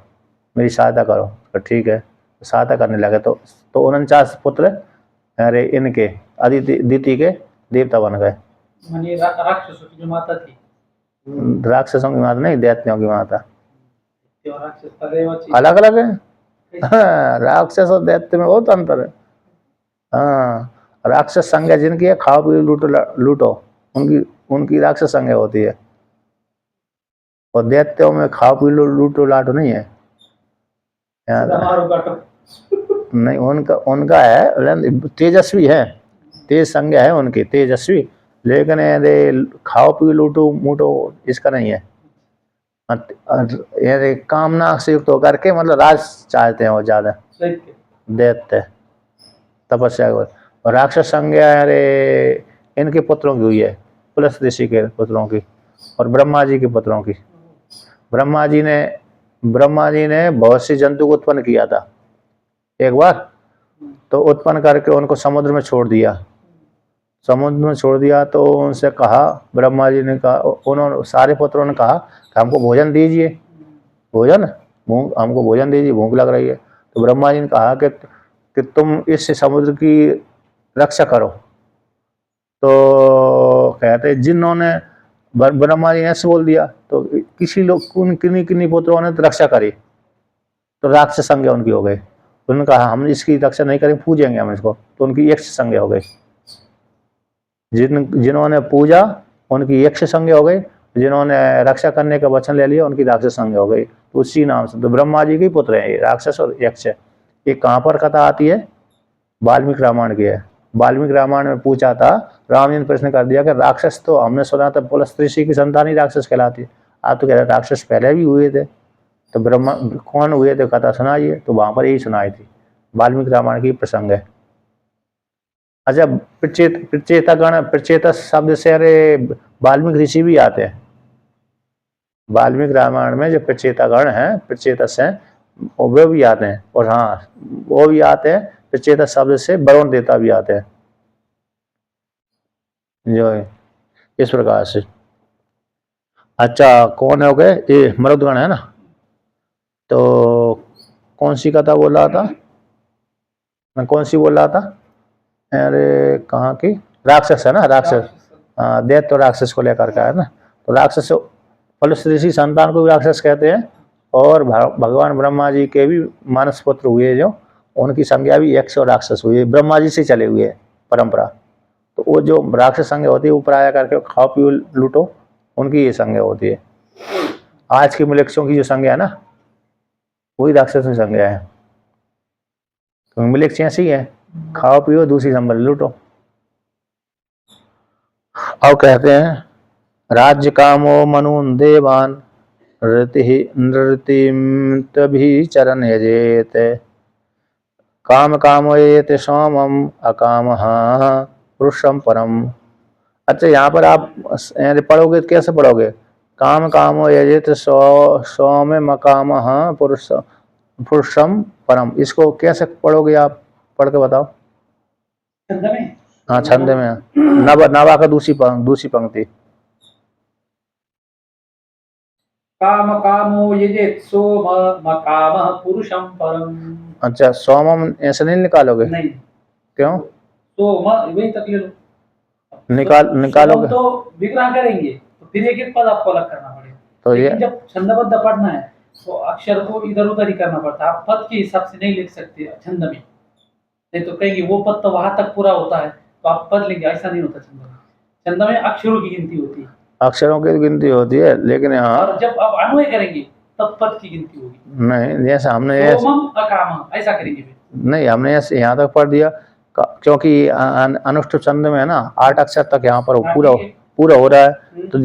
मेरी सहायता करो। तो ठीक है, सहायता करने लगे। तो 49 पुत्र अरे इनके दिति के देवता बन गए। राक्षसों की जो माता थी, राक्षसों की माता नहीं, दैत्यों की माता। राक्षस अलग अलग है। हाँ, राक्षस और दैत्य में बहुत अंतर है। हाँ, राक्षस संज्ञा जिनकी है, खाओ पी लूटो, उनकी राक्षस संज्ञा होती है। और दैत्यों में खाओ पी लूटो लाटो नहीं है। नहीं, उनका है तेजस्वी है, तेज संज्ञा है उनकी, तेजस्वी। लेकिन यदि खाओ पी लूटो मूटो इसका नहीं है। यदि कामना से युक्त होकर के मतलब राज चाहते हैं वो ज्यादा दैत्य तपस्या। और राक्षस संज्ञा अरे इनके पुत्रों की हुई है, पुलस ऋषि के पुत्रों की और ब्रह्मा जी के पुत्रों की। ब्रह्मा जी ने बहुत सी जंतु को उत्पन्न किया था एक बार। तो उत्पन्न करके उनको समुद्र में छोड़ दिया। समुद्र में छोड़ दिया तो उनसे कहा, ब्रह्मा जी ने कहा, उन्होंने सारे पुत्रों ने कहा कि हमको भोजन दीजिए, हमको भोजन दीजिए, भूख लग रही है। तो ब्रह्मा जी ने कहा कि तुम इस समुद्र की रक्षा करो। तो कहते जिन्होंने ब्रह्मा जी ने ऐसे बोल दिया तो किन्हीं पुत्रों ने तो रक्षा करी, तो राक्षस संज्ञा उनकी हो गई। उन्होंने कहा हम इसकी रक्षा नहीं करेंगे, पूजेंगे हम इसको, तो उनकी यक्ष संज्ञा हो गई। जिन्होंने पूजा उनकी यक्ष संज्ञा हो गई, जिन्होंने रक्षा करने का वचन ले लिया उनकी राक्षस संज्ञा हो गई। तो उसी नाम से तो ब्रह्मा जी के पुत्र हैं ये राक्षस और यक्ष। ये कहाँ पर कथा आती है? वाल्मीकि रामायण की है। वाल्मीकि रामायण में पूछा था, राम जी ने प्रश्न कर दिया कि राक्षस तो हमने सुना था पुलस ऋषि की संतान ही राक्षस कहलाती, आप तो कह रहे राक्षस पहले भी हुए थे। तो ब्रह्मा कौन हुए थे, कथा सुनाइए। तो वहां पर यही सुनाई थी, वाल्मीकि रामायण की प्रसंग है। अच्छा, प्रचेता शब्द से अरे वाल्मीकि ऋषि भी आते हैं। वाल्मीकि रामायण में जो प्रचेतागण हैं, प्रचेतस हैं, वो भी आते हैं। और हाँ, वो भी आते हैं प्रचेता शब्द से वरुण देवता भी आते हैं, जो है इस प्रकार से। अच्छा, कौन हो गए ये मरुदगण है ना। तो कौन सी कथा बोल रहा था मैं, कौन सी बोल रहा था? अरे कहाँ की? राक्षस है ना, राक्षस। हाँ, दैत्य तो राक्षस को लेकर का है ना, तो राक्षस फलश ऋषि संतान को भी राक्षस कहते हैं। और भगवान ब्रह्मा जी के भी मानस पुत्र हुए जो, उनकी संज्ञा भी यक्ष और राक्षस हुई, ब्रह्मा जी से चले हुए परंपरा। तो वो जो राक्षस संज्ञा होती है वो पराया करके खाओ पियो लूटो, उनकी ये संज्ञा होती है। आज की मिलेक्सियों की जो संज्ञा है ना, वही राक्षस की संज्ञा है। तो मिलेक्स ऐसी है, खाओ पियो दूसरी संबल लूटो। और कहते हैं राज्य कामो मनुन देवान नृतिम तभी चरण यजेत काम कामयेत सोमम अकामः पुरुषम परम। अच्छा, यहाँ पर आप पढ़ोगे कैसे पढ़ोगे? काम कामो यजेत सोम मकामः पुरुषम परम, इसको कैसे पढ़ोगे आप? पढ़ के बताओ। छंद में? हाँ, छंद में नवा का दूसरी पंक्ति। काम कामो यजेत सोम मकामः पुरुषम परम। अच्छा, सोमम ऐसे नहीं निकालोगे? नहीं। क्यों? सोम वही तक ले लो, निकालोगे तो विग्रह करेंगे तो फिर एक एक पद आपको अलग करना पड़ेगा। तो लेकिन ये जब छंदबद्ध पढ़ना है तो अक्षर को इधर उधर ही करना पड़ता है। आप पद के हिसाब से नहीं लिख सकते छंद में, नहीं तो कहेंगे वो पद तो वहां तक पूरा होता है तो आप पद लेंगे, ऐसा नहीं होता छंद में। छंद में अक्षरों की गिनती होती है, अक्षरों की गिनती होती है, लेकिन यहाँ और जब आप अन्वय करेंगे तब पद की गिनती होगी। नहीं, जैसे हमने सोमम अकामः ऐसा करेंगे। नहीं, हमने ऐसे यहाँ तक पढ़ दिया क्योंकि अनुष्ठुप छंद में है ना 8 अक्षर तक यहाँ पर पूरा हो रहा है। तो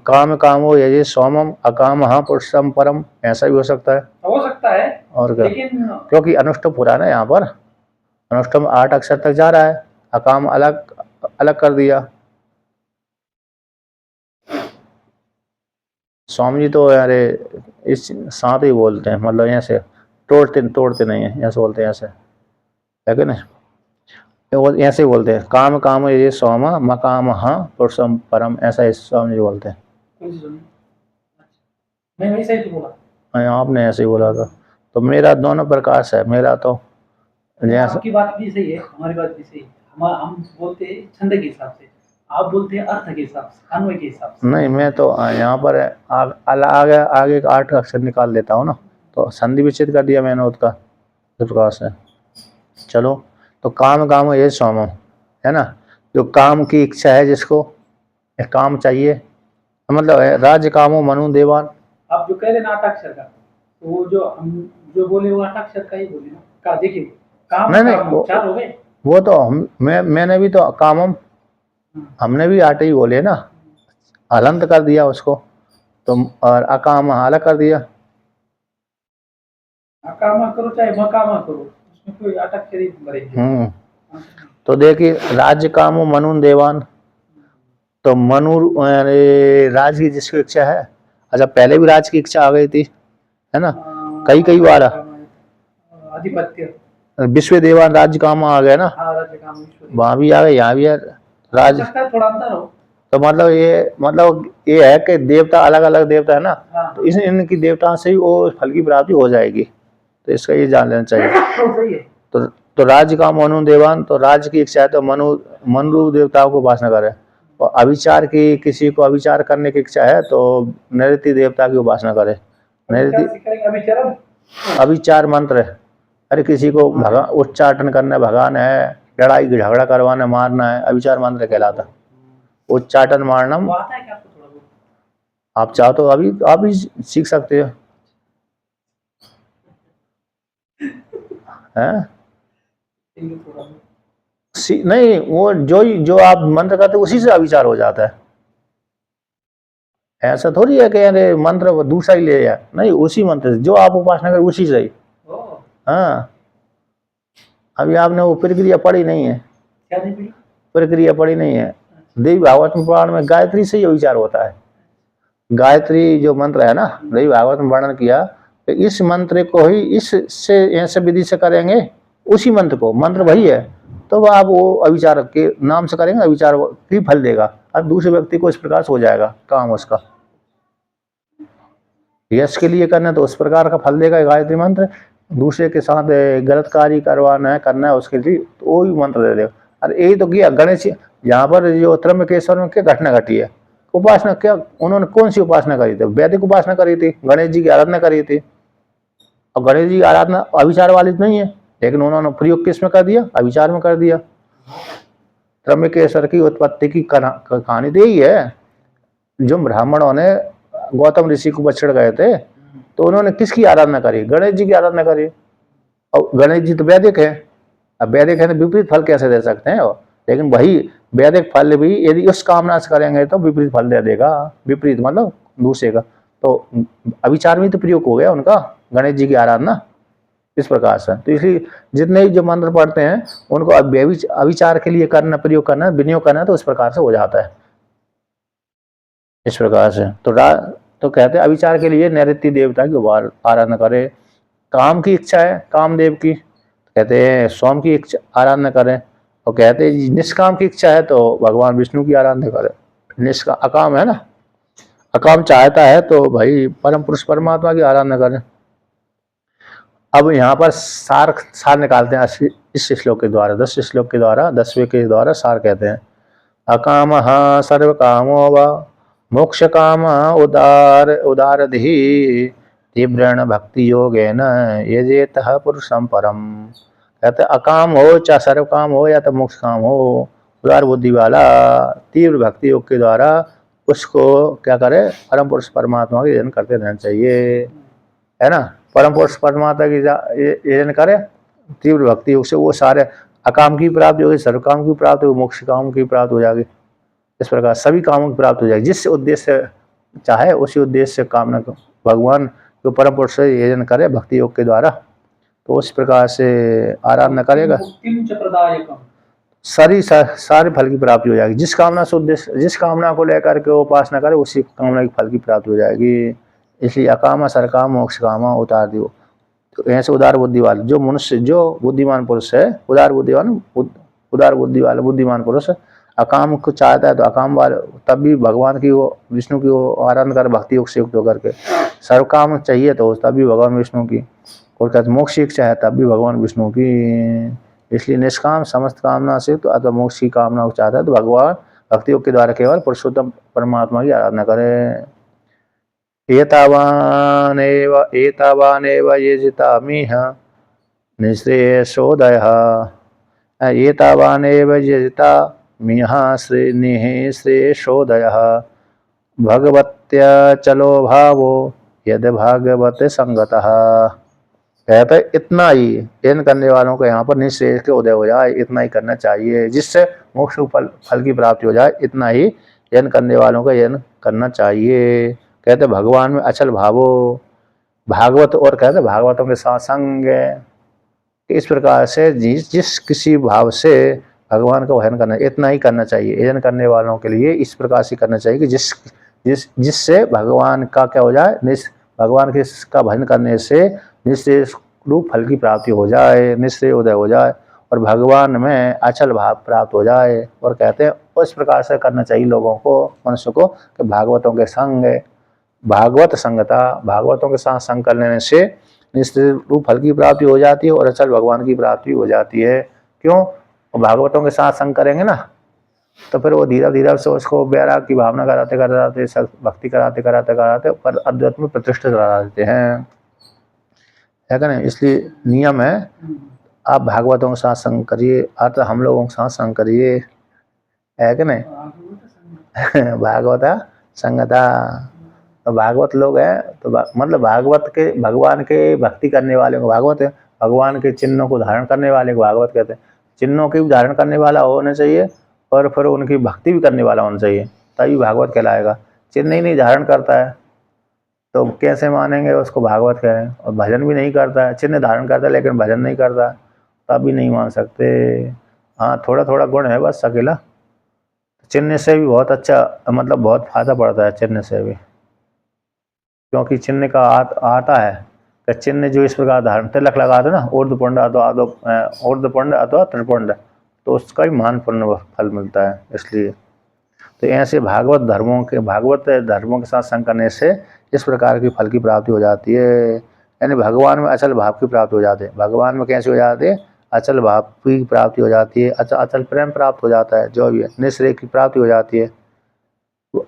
काम कामो यजे सोमम अकामः पुरुषम परम, ऐसा भी हो सकता है। और क्या, लेकिन क्योंकि अनुष्ठुप हो रहा है ना, यहाँ पर अनुष्ठुप 8 अक्षर तक जा रहा है, अकाम अलग कर दिया। स्वामी जी तो यार इस साथ ही बोलते हैं, मतलब ऐसे तोड़ते नहीं है, ऐसे बोलते हैं, ऐसे है कि नहीं, वो ऐसे ही बोलते हैं काम काम ये सोम मकाम पुरुषम परम, ऐसा स्वामी जी बोलते हैं। मैं वैसे ही तो बोला, आपने ऐसे ही बोला था। तो मेरा दोनों प्रकाश है, मेरा तो आपकी बात भी सही है, हमारी बात भी सही है। हम बोलते हैं छंद के हिसाब से, आप बोलते हैं अर्थ के हिसाब से, अन्वय के हिसाब से। नहीं, मैं तो यहाँ पर आगे 8 अक्षर निकाल देता हूँ ना, तो संधि विच्छेद कर दिया मैंने उसका प्रकाश है। चलो, तो काम काम ये सोमम है ना, जो काम की इच्छा है, जिसको काम चाहिए, मतलब है राज्य कामो मनु देवान। आप जो कह रहे ना 8 अक्षर का, तो वो जो हम जो बोले वो 8 अक्षर का ही बोले ना, का देखिए काम नहीं, चार हो गए। वो तो मैंने भी तो कामम, हमने भी 8 ही बोले ना, अलंत कर दिया उसको, तो और अकाम अलग कर दिया। अकामा करो चाहे मकामा करो, उसमें कोई 8 अक्षर ही भरेंगे। तो देखिए राज्य कामो मनु देवान, तो मनु राज की जिसकी इच्छा है। अच्छा, पहले भी राज की इच्छा आ गई थी, है ना, कई बार आधिपत्य विश्व देवान राज्य काम आ गया ना, वहां भी आ गए, यहाँ भी है राज। थोड़ा अंतर हो, तो मतलब ये है कि देवता अलग अलग देवता है ना, तो इनकी देवता से ही वो फल की प्राप्ति हो जाएगी, तो इसका ये जान लेना चाहिए। तो राज्य का मनु देवान, तो राज्य की इच्छा है तो मनु देवताओं को उपासना करे, और अविचार की, किसी को अविचार करने की इच्छा है तो नृत्य देवता की उपासना करे। अविचार मंत्र, अरे किसी को उच्चाटन करना, भगाना है, लड़ाई झगड़ा करवाना, मारना है, अविचार मंत्र कहलाता। उच्चाटन मारना आप चाहो तो अभी आप भी सीख सकते हो, हैं? नहीं, वो जो आप मंत्र करते उसी से अविचार हो जाता है। ऐसा थोड़ी है कि अरे मंत्र दूसरा ही ले जाए, नहीं, उसी मंत्र से जो आप उपासना करें उसी से ही। हाँ, अभी आपने वो प्रक्रिया पढ़ी नहीं है, प्रक्रिया पढ़ी नहीं है। देवी भागवत पुराण में गायत्री से ही विचार होता है। गायत्री जो मंत्र है ना, देवी भागवत में वर्णन किया कि इस मंत्र को ही इससे ऐसे विधि से करेंगे, उसी मंत्र को, मंत्र वही है, तो आप वो अविचार के नाम से करेंगे, अविचार ही फल देगा, अब दूसरे व्यक्ति को इस प्रकार से हो जाएगा काम उसका। यश के लिए करना तो उस प्रकार का फल देगा गायत्री मंत्र, दूसरे के साथ गलत कार्य करना है उसके लिए तो वो भी मंत्र दे देगा। अरे यही तो किया गणेश जी। यहाँ पर जो त्र्यंबकेश्वर में क्या घटना घटी है, उपासना क्या उन्होंने कौन सी उपासना करी थी? वैदिक उपासना करी थी, गणेश जी की आराधना करी थी। और गणेश जी की आराधना अविचार वाली नहीं है, लेकिन उन्होंने प्रयोग किस में कर दिया? अविचार में कर दिया। त्र्यंबकेश्वर की उत्पत्ति की कहानी तो यही है। जो ब्राह्मणों ने गौतम ऋषि को बछड़ गए थे, तो उन्होंने किसकी आराधना करी? गणेश जी की आराधना करी। और गणेश जी तो वैदिक है, अब वैदिक है तो विपरीत फल कैसे दे सकते हैं? लेकिन वही वैदिक फल भी यदि उस कामना से करेंगे तो विपरीत फल दे देगा। विपरीत मतलब दूसरे का, तो अविचार में तो प्रयोग हो गया उनका गणेश जी की आराधना इस प्रकार से। तो इसलिए जितने भी जो मंत्र पढ़ते हैं उनको अविचार के लिए करना, प्रयोग करना, विनियोग करना, तो इस प्रकार से हो जाता है इस प्रकार से। तो कहते हैं अविचार के लिए नैऋत्य देवता की आराधना करे। काम की इच्छा है कामदेव की, कहते हैं सोम की आराधना करें। और कहते हैं निष्काम की इच्छा है तो भगवान विष्णु की आराधना करें। अकाम है ना, अकाम चाहता है तो भाई परम पुरुष परमात्मा की आराधना करें। अब यहाँ पर सार निकालते हैं इस श्लोक के द्वारा, 10 श्लोक के द्वारा, 10वें के द्वारा सार कहते हैं। अकाम सर्व कामो व मोक्ष काम उदारधि तीव्रण भक्ति योगेन यजेत पुरुषम परम। कहते अकाम हो चाहे सर्व काम हो या तो मोक्ष काम हो, उदार बुद्धि वाला तीव्र भक्ति योग के द्वारा उसको क्या करे? परम पुरुष परमात्मा की यजन करते रहना चाहिए, है ना। परम पुरुष परमात्मा की यजन करे तीव्र भक्ति योग से, वो सारे अकाम की प्राप्ति होगी, सर्व काम की प्राप्ति होगी, मोक्ष काम की प्राप्ति हो जाएगी। इस प्रकार सभी कामों की प्राप्ति हो जाएगी। जिस उद्देश्य चाहे उसी उद्देश्य से कामना को भगवान जो परम पुरुष से यजन करे भक्ति योग के द्वारा, तो उस प्रकार से आराधना करेगा, सारे फल की प्राप्ति हो जाएगी। जिस कामना से उद्देश्य, जिस कामना को लेकर के उपासना करे उसी कामना की फल की प्राप्ति हो जाएगी। इसलिए अकामा सरकाम मोक्ष कामा उतार दियो। तो ऐसे उदार बुद्धि वाले जो मनुष्य, जो बुद्धिमान पुरुष है, उदार बुद्धि वाला बुद्धिमान पुरुष अकाम को चाहता है तो अकाम वाले तब भी भगवान की वो विष्णु की वो आराधना कर भक्ति योग से युक्त होकर के। सर्व काम चाहिए तो तब भी भगवान विष्णु की, और कहते मोक्ष इच्छा है तब भी भगवान विष्णु की। इसलिए निष्काम समस्त कामना से तो अथवा मोक्ष की कामना को चाहता है तो भगवान भक्ति योग के द्वारा केवल पुरुषोत्तम परमात्मा की आराधना करें। एतावानेव यजितामिह निःश्रेयसोदयः, एतावानेव यजितामिह निःश्रेयसोदयः, भगवत्यचलो भावो यद भागवत संगतः। कहते इतना ही यजन करने वालों को यहाँ पर निःश्रेयस के उदय हो जाए, इतना ही करना चाहिए, जिससे मोक्ष फल की प्राप्ति हो जाए। इतना ही यजन करने वालों का यजन करना चाहिए। कहते भगवान में अचल भावो, भागवत, और कहते भागवतों के साथ संग। इस प्रकार से जिस किसी भाव से भगवान का भजन करना, इतना ही करना चाहिए यजन करने वालों के लिए। इस प्रकार से करना चाहिए कि जिससे भगवान का क्या हो जाए, भगवान के का भजन करने से निश्चय रूप फल की प्राप्ति हो जाए, निश्चय उदय हो जाए और भगवान में अचल भाव प्राप्त हो जाए। और कहते हैं उस प्रकार से करना चाहिए लोगों को, मनुष्य को, कि भागवतों के संग, भागवत संगता, भागवतों के साथ संग कर लेने से निश्चय रूप फल की प्राप्ति हो जाती है और अचल भगवान की प्राप्ति हो जाती है। क्यों? भागवतों के साथ संग करेंगे ना तो फिर वो धीरे धीरे से उसको वैराग की भावना कराते भक्ति कराते पर अद्वैत में प्रतिष्ठित करा देते हैं, है क्या नहीं। इसलिए नियम है आप भागवतों के साथ संग करिए, अर्थ हम लोगों के साथ संग करिए, है कि नहीं। भागवत संगता, तो भागवत लोग हैं तो मतलब भागवत के, भगवान के भक्ति करने वाले को भागवत है, भगवान के चिन्हों को धारण करने वाले को भागवत कहते हैं। चिन्हों की भी धारण करने वाला होना चाहिए और फिर उनकी भक्ति भी करने वाला होना चाहिए, तभी भागवत कहलाएगा। चिन्ह ही नहीं धारण करता है तो कैसे मानेंगे उसको भागवत कह रहे हैं। और भजन भी नहीं करता है, चिन्ह धारण करता है लेकिन भजन नहीं करता, तब भी नहीं मान सकते। हाँ थोड़ा थोड़ा गुण है बस अकेला, चिन्ह से भी बहुत अच्छा, मतलब बहुत फायदा पड़ता है चिन्ह से भी, क्योंकि चिन्ह का आता है कि चिन्ह जो इस प्रकार धारण, तिलक लगाते ना, ऊर्ध्वपुंड अथवा त्रिपुंड, तो उसका भी महानपूर्ण फल मिलता है। इसलिए तो ऐसे भागवत धर्मों के साथ संग करने से इस प्रकार की फल की प्राप्ति हो जाती है। यानी भगवान में अचल भाव की प्राप्ति हो जाती है। भगवान में कैसे हो जाती है? अचल भाव की प्राप्ति हो जाती है, अचल प्रेम प्राप्त हो जाता है, जो भी है निश्रेय की प्राप्ति हो जाती है।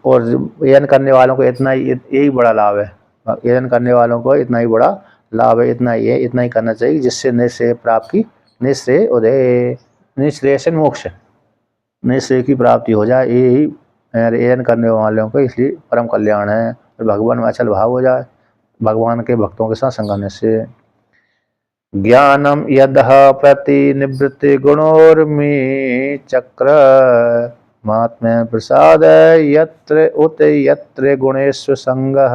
और यजन करने वालों को इतना ही, यही बड़ा लाभ है, यजन करने वालों को इतना ही बड़ा लाभ है, इतना ही है, इतना ही करना चाहिए जिससे निश्रेय प्राप्त की, निश्रेय उदय, निश्रेय से मोक्ष, निश्रेय की प्राप्ति हो जाए, यही यजन करने वालों को इसलिए परम कल्याण है। भगवान में अचल भाव हो जाए, भगवान के भक्तों के साथ संग करने से। ज्ञानम यदह प्रतिनिवृत्ति गुणोर्मी चक्र महात्म्य प्रसाद यत्र उत यत्र गुणेश्व संगः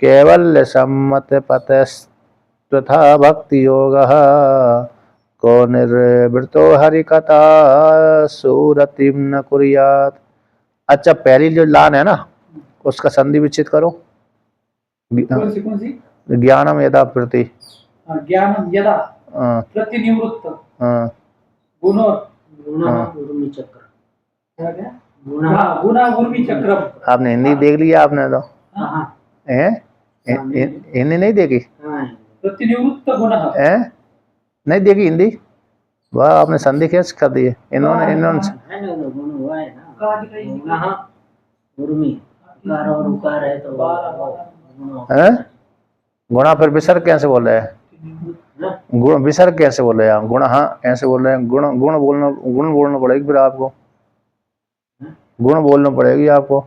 कैवल्य सम्मत पतस्तथा भक्ति योगः को निर्वृतो हरिकथा सुरतिम न कुर्यात्। अच्छा, पहली जो लान है ना, उसका संधि विच्छेद करो। कौन सी? ज्ञानम यदा प्रति, ज्ञानम यदा प्रतिनिवृत्त गुणोर्मी चक्र, गुणा उर्मी चक्र। आपने हिंदी देख लिया आपने तो? हिंदी नहीं देखी? प्रतिनिवृत्त गुण नहीं देखी हिंदी? वाह, आपने संधि कैसे कर दी है? इन्होंने गुणा फिर विसर्ग कैसे बोल रहे हैं? गुण विसर्ग कैसे बोल रहे हैं आप? गुण, हाँ ऐसे बोल रहे हैं। गुण बोलना पड़ेगी फिर आपको, गुण बोलना पड़ेगी आपको।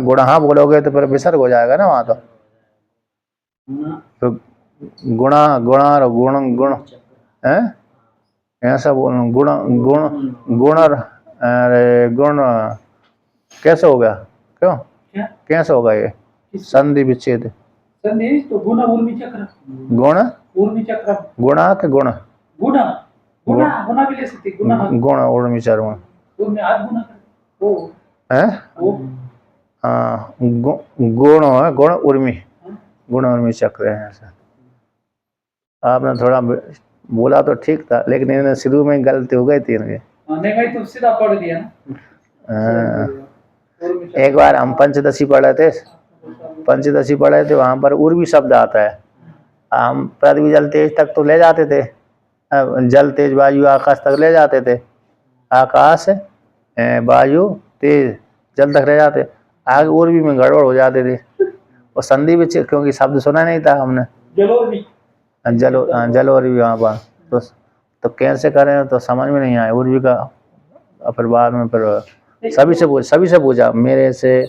गुण हाँ बोलोगे तो फिर विसर्ग हो जाएगा ना वहां तो गुणा गुण गुण है, ऐसा बोल। गुण अरे गुण कैसे होगा? क्यों कैसे होगा ये? संधि विच्छेद, संधि तो गुण उर्मी चक्र, गुण उर्मी चक्र, गुणा के गुण, गुणा भी ले सकते, गुण उर्मी चक्र है। हाँ, गुण उर्मी, गुण उर्मी चक्र है। ऐसा आपने थोड़ा बोला तो ठीक था, लेकिन इन्हें शुरू में गलती हो गई थी इनके। नहीं तो सीधा पढ़ दिया ना। एक बार हम पंचदशी पढ़े थे, वहां पर उर्वी शब्द आता है। हम पृथ्वी जल तेज तक तो ले जाते थे, जल तेज वायु आकाश तक ले जाते थे, आकाश वायु तेज जल तक ले जाते, आगे उर्वी में गड़बड़ हो जाते थे। और संधि भी क्योंकि शब्द सुना नहीं था हमने, जल और भी वहाँ पर, तो कैसे करें तो समझ में नहीं आया उर्वी का। फिर बाद में फिर सभी से पूछा, मेरे से,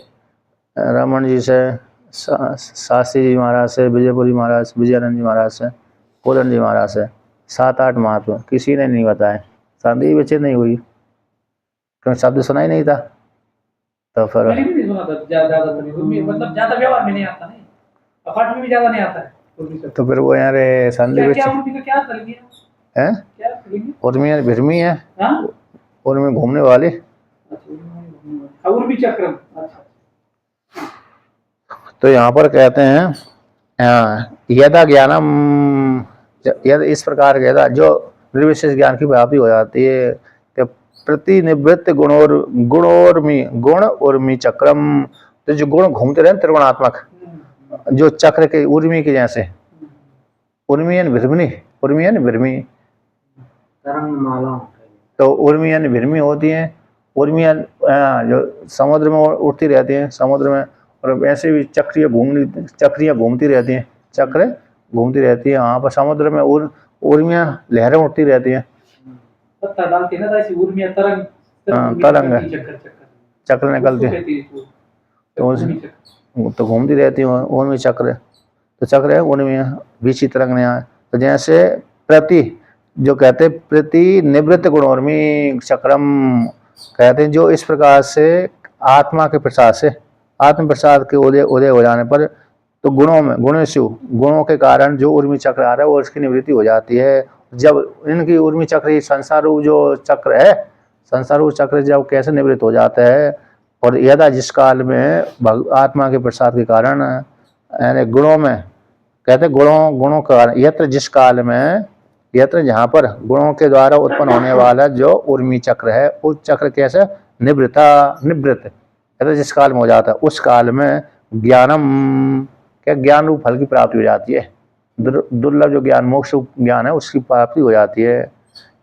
रमन जी से, शास्त्री जी महाराज से, विजयपुरी महाराज, विजयानंद जी महाराज से, कोलन जी महाराज से, 7-8 महात्मा, किसी ने नहीं बताया। संधि विच्छेद नहीं हुई क्योंकि शब्द सुना ही नहीं था। तो फिर मतलब ज्यादा व्यवहार में नहीं आता, नहीं अपार्ट में भी ज्यादा नहीं आता है। तो फिर वो यार संधि विच्छेद है, उर्मी है, भिरमी है, उर्मी घूमने वाली, उर्मी चक्र। तो यहाँ पर कहते हैं यदा ज्ञानम, यद इस प्रकार कहता जो निर्विशेष ज्ञान की प्राप्ति हो जाती है कि प्रतिनिवृत्त गुण उर्मी चक्रम, तो जो गुण घूमते रहे त्रिगुणात्मक, जो चक्र के उर्मी के जैसे, उर्मी भिरमी, तो उर्मी भिरमी होती हैं। उर्मियाँ जो समुद्र में उठती रहती हैं, समुद्र में, और वैसे भी चक्रियाँ घूमती रहती हैं, चक्र घूमती रहती है वहाँ पर समुद्र में। उर्मियाँ लहरें उठती रहती हैं, तरंग चक्र निकलती है, तो घूमती रहती है उर्मी चक्र। तो चक्र है उर्मियाँ, बीची तरंग ने। तो जैसे प्रति जो कहते प्रतिनिवृत्त गुणोर्मी चक्रम कहते हैं, जो इस प्रकार से आत्मा के प्रसाद से, आत्म प्रसाद के उदय हो जाने पर, तो गुणों के कारण जो उर्मी चक्र आ रहा है वो उसकी निवृत्ति हो जाती है। जब इनकी उर्मी चक्र, संसार रूप जो चक्र है, संसार रूप चक्र जब कैसे निवृत्त हो जाता है, और यदा जिस काल में आत्मा के प्रसाद के कारण, यानी गुणों में कहते गुणों का यत्र जिस काल में, यत्र जहाँ पर गुणों के द्वारा उत्पन्न होने वाला जो उर्मी चक्र है, उस चक्र कैसे निवृत्त यत्र जिस काल में हो जाता है, उस काल में ज्ञानम, क्या ज्ञान रूप फल की प्राप्ति हो जाती है। दुर्लभ जो ज्ञान मोक्ष ज्ञान है उसकी प्राप्ति हो जाती है।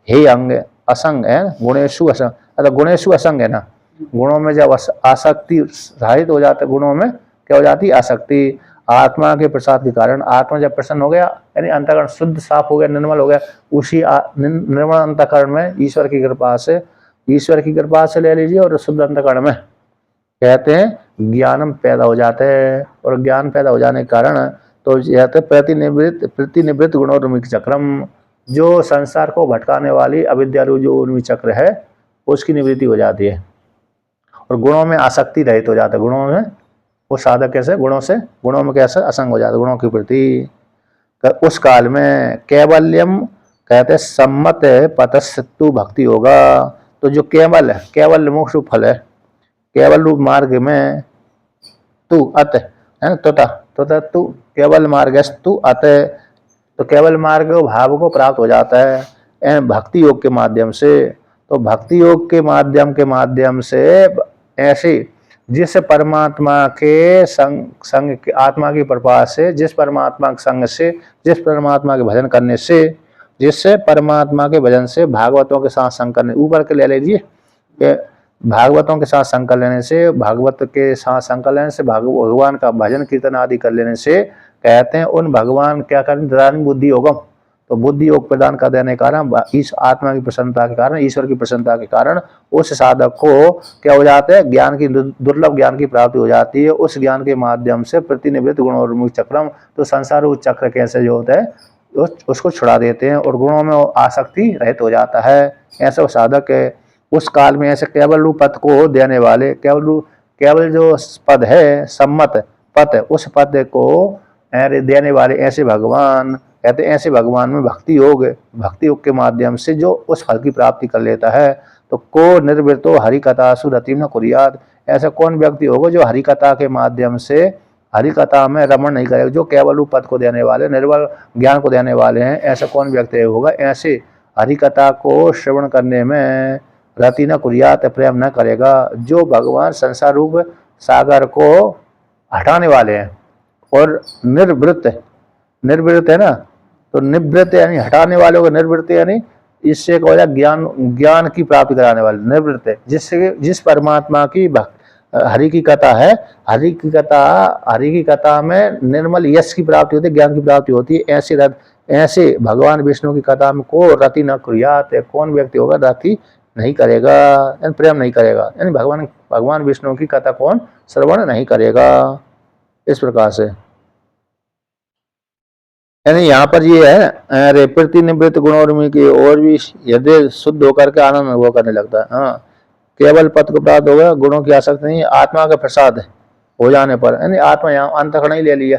हे अंग असंग है, गुणेशु असंग, अगर गुणेशु असंग है ना, गुणों में जब आसक्ति रहित हो जाता है, गुणों में क्या हो जाती है आसक्ति। आत्मा के प्रसाद के कारण आत्मा जब प्रसन्न हो गया, यानी अंतःकरण शुद्ध साफ हो गया, निर्मल हो गया, उसी निर्मल अंतःकरण में ईश्वर की कृपा से ले लीजिए, और शुद्ध अंतःकरण में कहते हैं ज्ञानम पैदा हो जाते हैं। और ज्ञान पैदा हो जाने के कारण तो कहते प्रतिनिवृत्त गुणोर्मी चक्रम, जो संसार को भटकाने वाली अविद्या जो उर्मी चक्र है उसकी निवृत्ति हो जाती है, और गुणों में आसक्ति रहित हो जाता है। गुणों में वो साधक कैसे गुणों में कैसे असंग हो जाता है, गुणों के प्रति। उस काल में कैवल्यम कहते सम्मत पतस्तु भक्ति होगा। तो जो केवल है, केवल मोक्ष फल है, केवल रूप मार्ग में तू अत है ना, तू केवल मार्गस्तु अत, तो केवल मार्ग भाव को प्राप्त हो जाता है भक्ति योग के माध्यम से। तो भक्ति योग के माध्यम से ऐसे जिस परमात्मा के संग आत्मा की प्रभाव से, जिस परमात्मा के संग से, जिस परमात्मा के भजन करने से, जिससे परमात्मा के भजन से भागवतों के साथ संग करने, ऊपर के ले लीजिए, भागवतों के साथ संग कर लेने से, भागवत के साथ संग कर लेने से, भगवान का भजन कीर्तन आदि कर लेने से कहते हैं उन भगवान क्या करें बुद्धि योगम, तो बुद्धि योग प्रदान कर देने के कारण, इस आत्मा की प्रसन्नता के कारण, ईश्वर की प्रसन्नता के कारण उस साधक को क्या हो जाता है, ज्ञान की दुर्लभ ज्ञान की प्राप्ति हो जाती है। उस ज्ञान के माध्यम से प्रतिनिवृत्त गुणोन्मुख चक्रम, तो संसार उस चक्र कैसे जो होता है उसको छुड़ा देते हैं, और गुणों में आसक्ति रहित हो जाता है। ऐसा साधक है उस काल में ऐसे केवल रूप पद को देने वाले, केवल जो पद है सम्मत पद, उस पद को देने वाले ऐसे भगवान, कहते हैं ऐसे भगवान में भक्ति योग के माध्यम से जो उस फल की प्राप्ति कर लेता है। तो को निर्वृतो हरिकथासु रतिम न कुर्यात्, ऐसा कौन व्यक्ति होगा जो हरिकथा के माध्यम से हरिकथा में रमण नहीं करेगा, जो केवल रूप पद को देने वाले, निर्बल ज्ञान को देने वाले हैं, ऐसा कौन व्यक्ति होगा, ऐसे हरिकथा को श्रवण करने में रति न कुर्यात्, प्रेम न करेगा, जो भगवान संसार रूप सागर को हटाने वाले हैं। और निर्वृत्त है ना, तो निवृत्त यानी हटाने वाले को, निवृत्त यानी इससे क्या हो जाए ज्ञान की प्राप्ति कराने वाले, निवृत्त जिस परमात्मा की हरि की कथा है, हरि की कथा में निर्मल यश की प्राप्ति होती है, ज्ञान की प्राप्ति होती है। ऐसे भगवान विष्णु की कथा में को रति न कुर्यात्, कौन व्यक्ति होगा रति नहीं करेगा, यानी प्रेम नहीं करेगा, यानी भगवान विष्णु की कथा कौन श्रवण नहीं करेगा। इस प्रकार से यानी यहाँ पर ये है, अरे प्रतिनिवृत्त गुणोर्मी की और भी यदि शुद्ध होकर के आनंद अनुभव करने लगता है। हाँ, केवल पद को प्राप्त हो गया, गुणों की आसक्ति नहीं, आत्मा का प्रसाद हो जाने पर, यानी आत्मा यहाँ अंतःकरण ही ले लिया,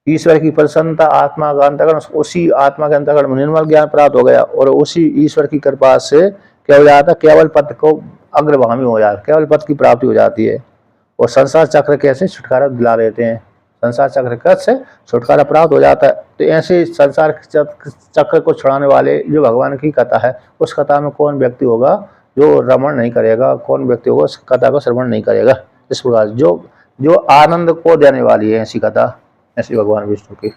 ईश्वर की प्रसन्नता, आत्मा का अंतःकरण, उसी आत्मा के अंतःकरण में निर्मल ज्ञान प्राप्त हो गया, और उसी ईश्वर की कृपा से क्या हो जाता है, केवल पद को अग्रगामी हो जाता है, केवल पद की प्राप्ति हो जाती है। और संसार चक्र कैसे छुटकारा दिला देते हैं, संसार चक्र से छुटकारा प्राप्त हो जाता है। तो ऐसे संसार चक्र को छुड़ाने वाले जो भगवान की कथा है, उस कथा में कौन व्यक्ति होगा जो रमण नहीं करेगा, कौन व्यक्ति होगा उस कथा को श्रवण नहीं करेगा। इस प्रकार जो आनंद को देने वाली है ऐसी कथा, ऐसी भगवान विष्णु की।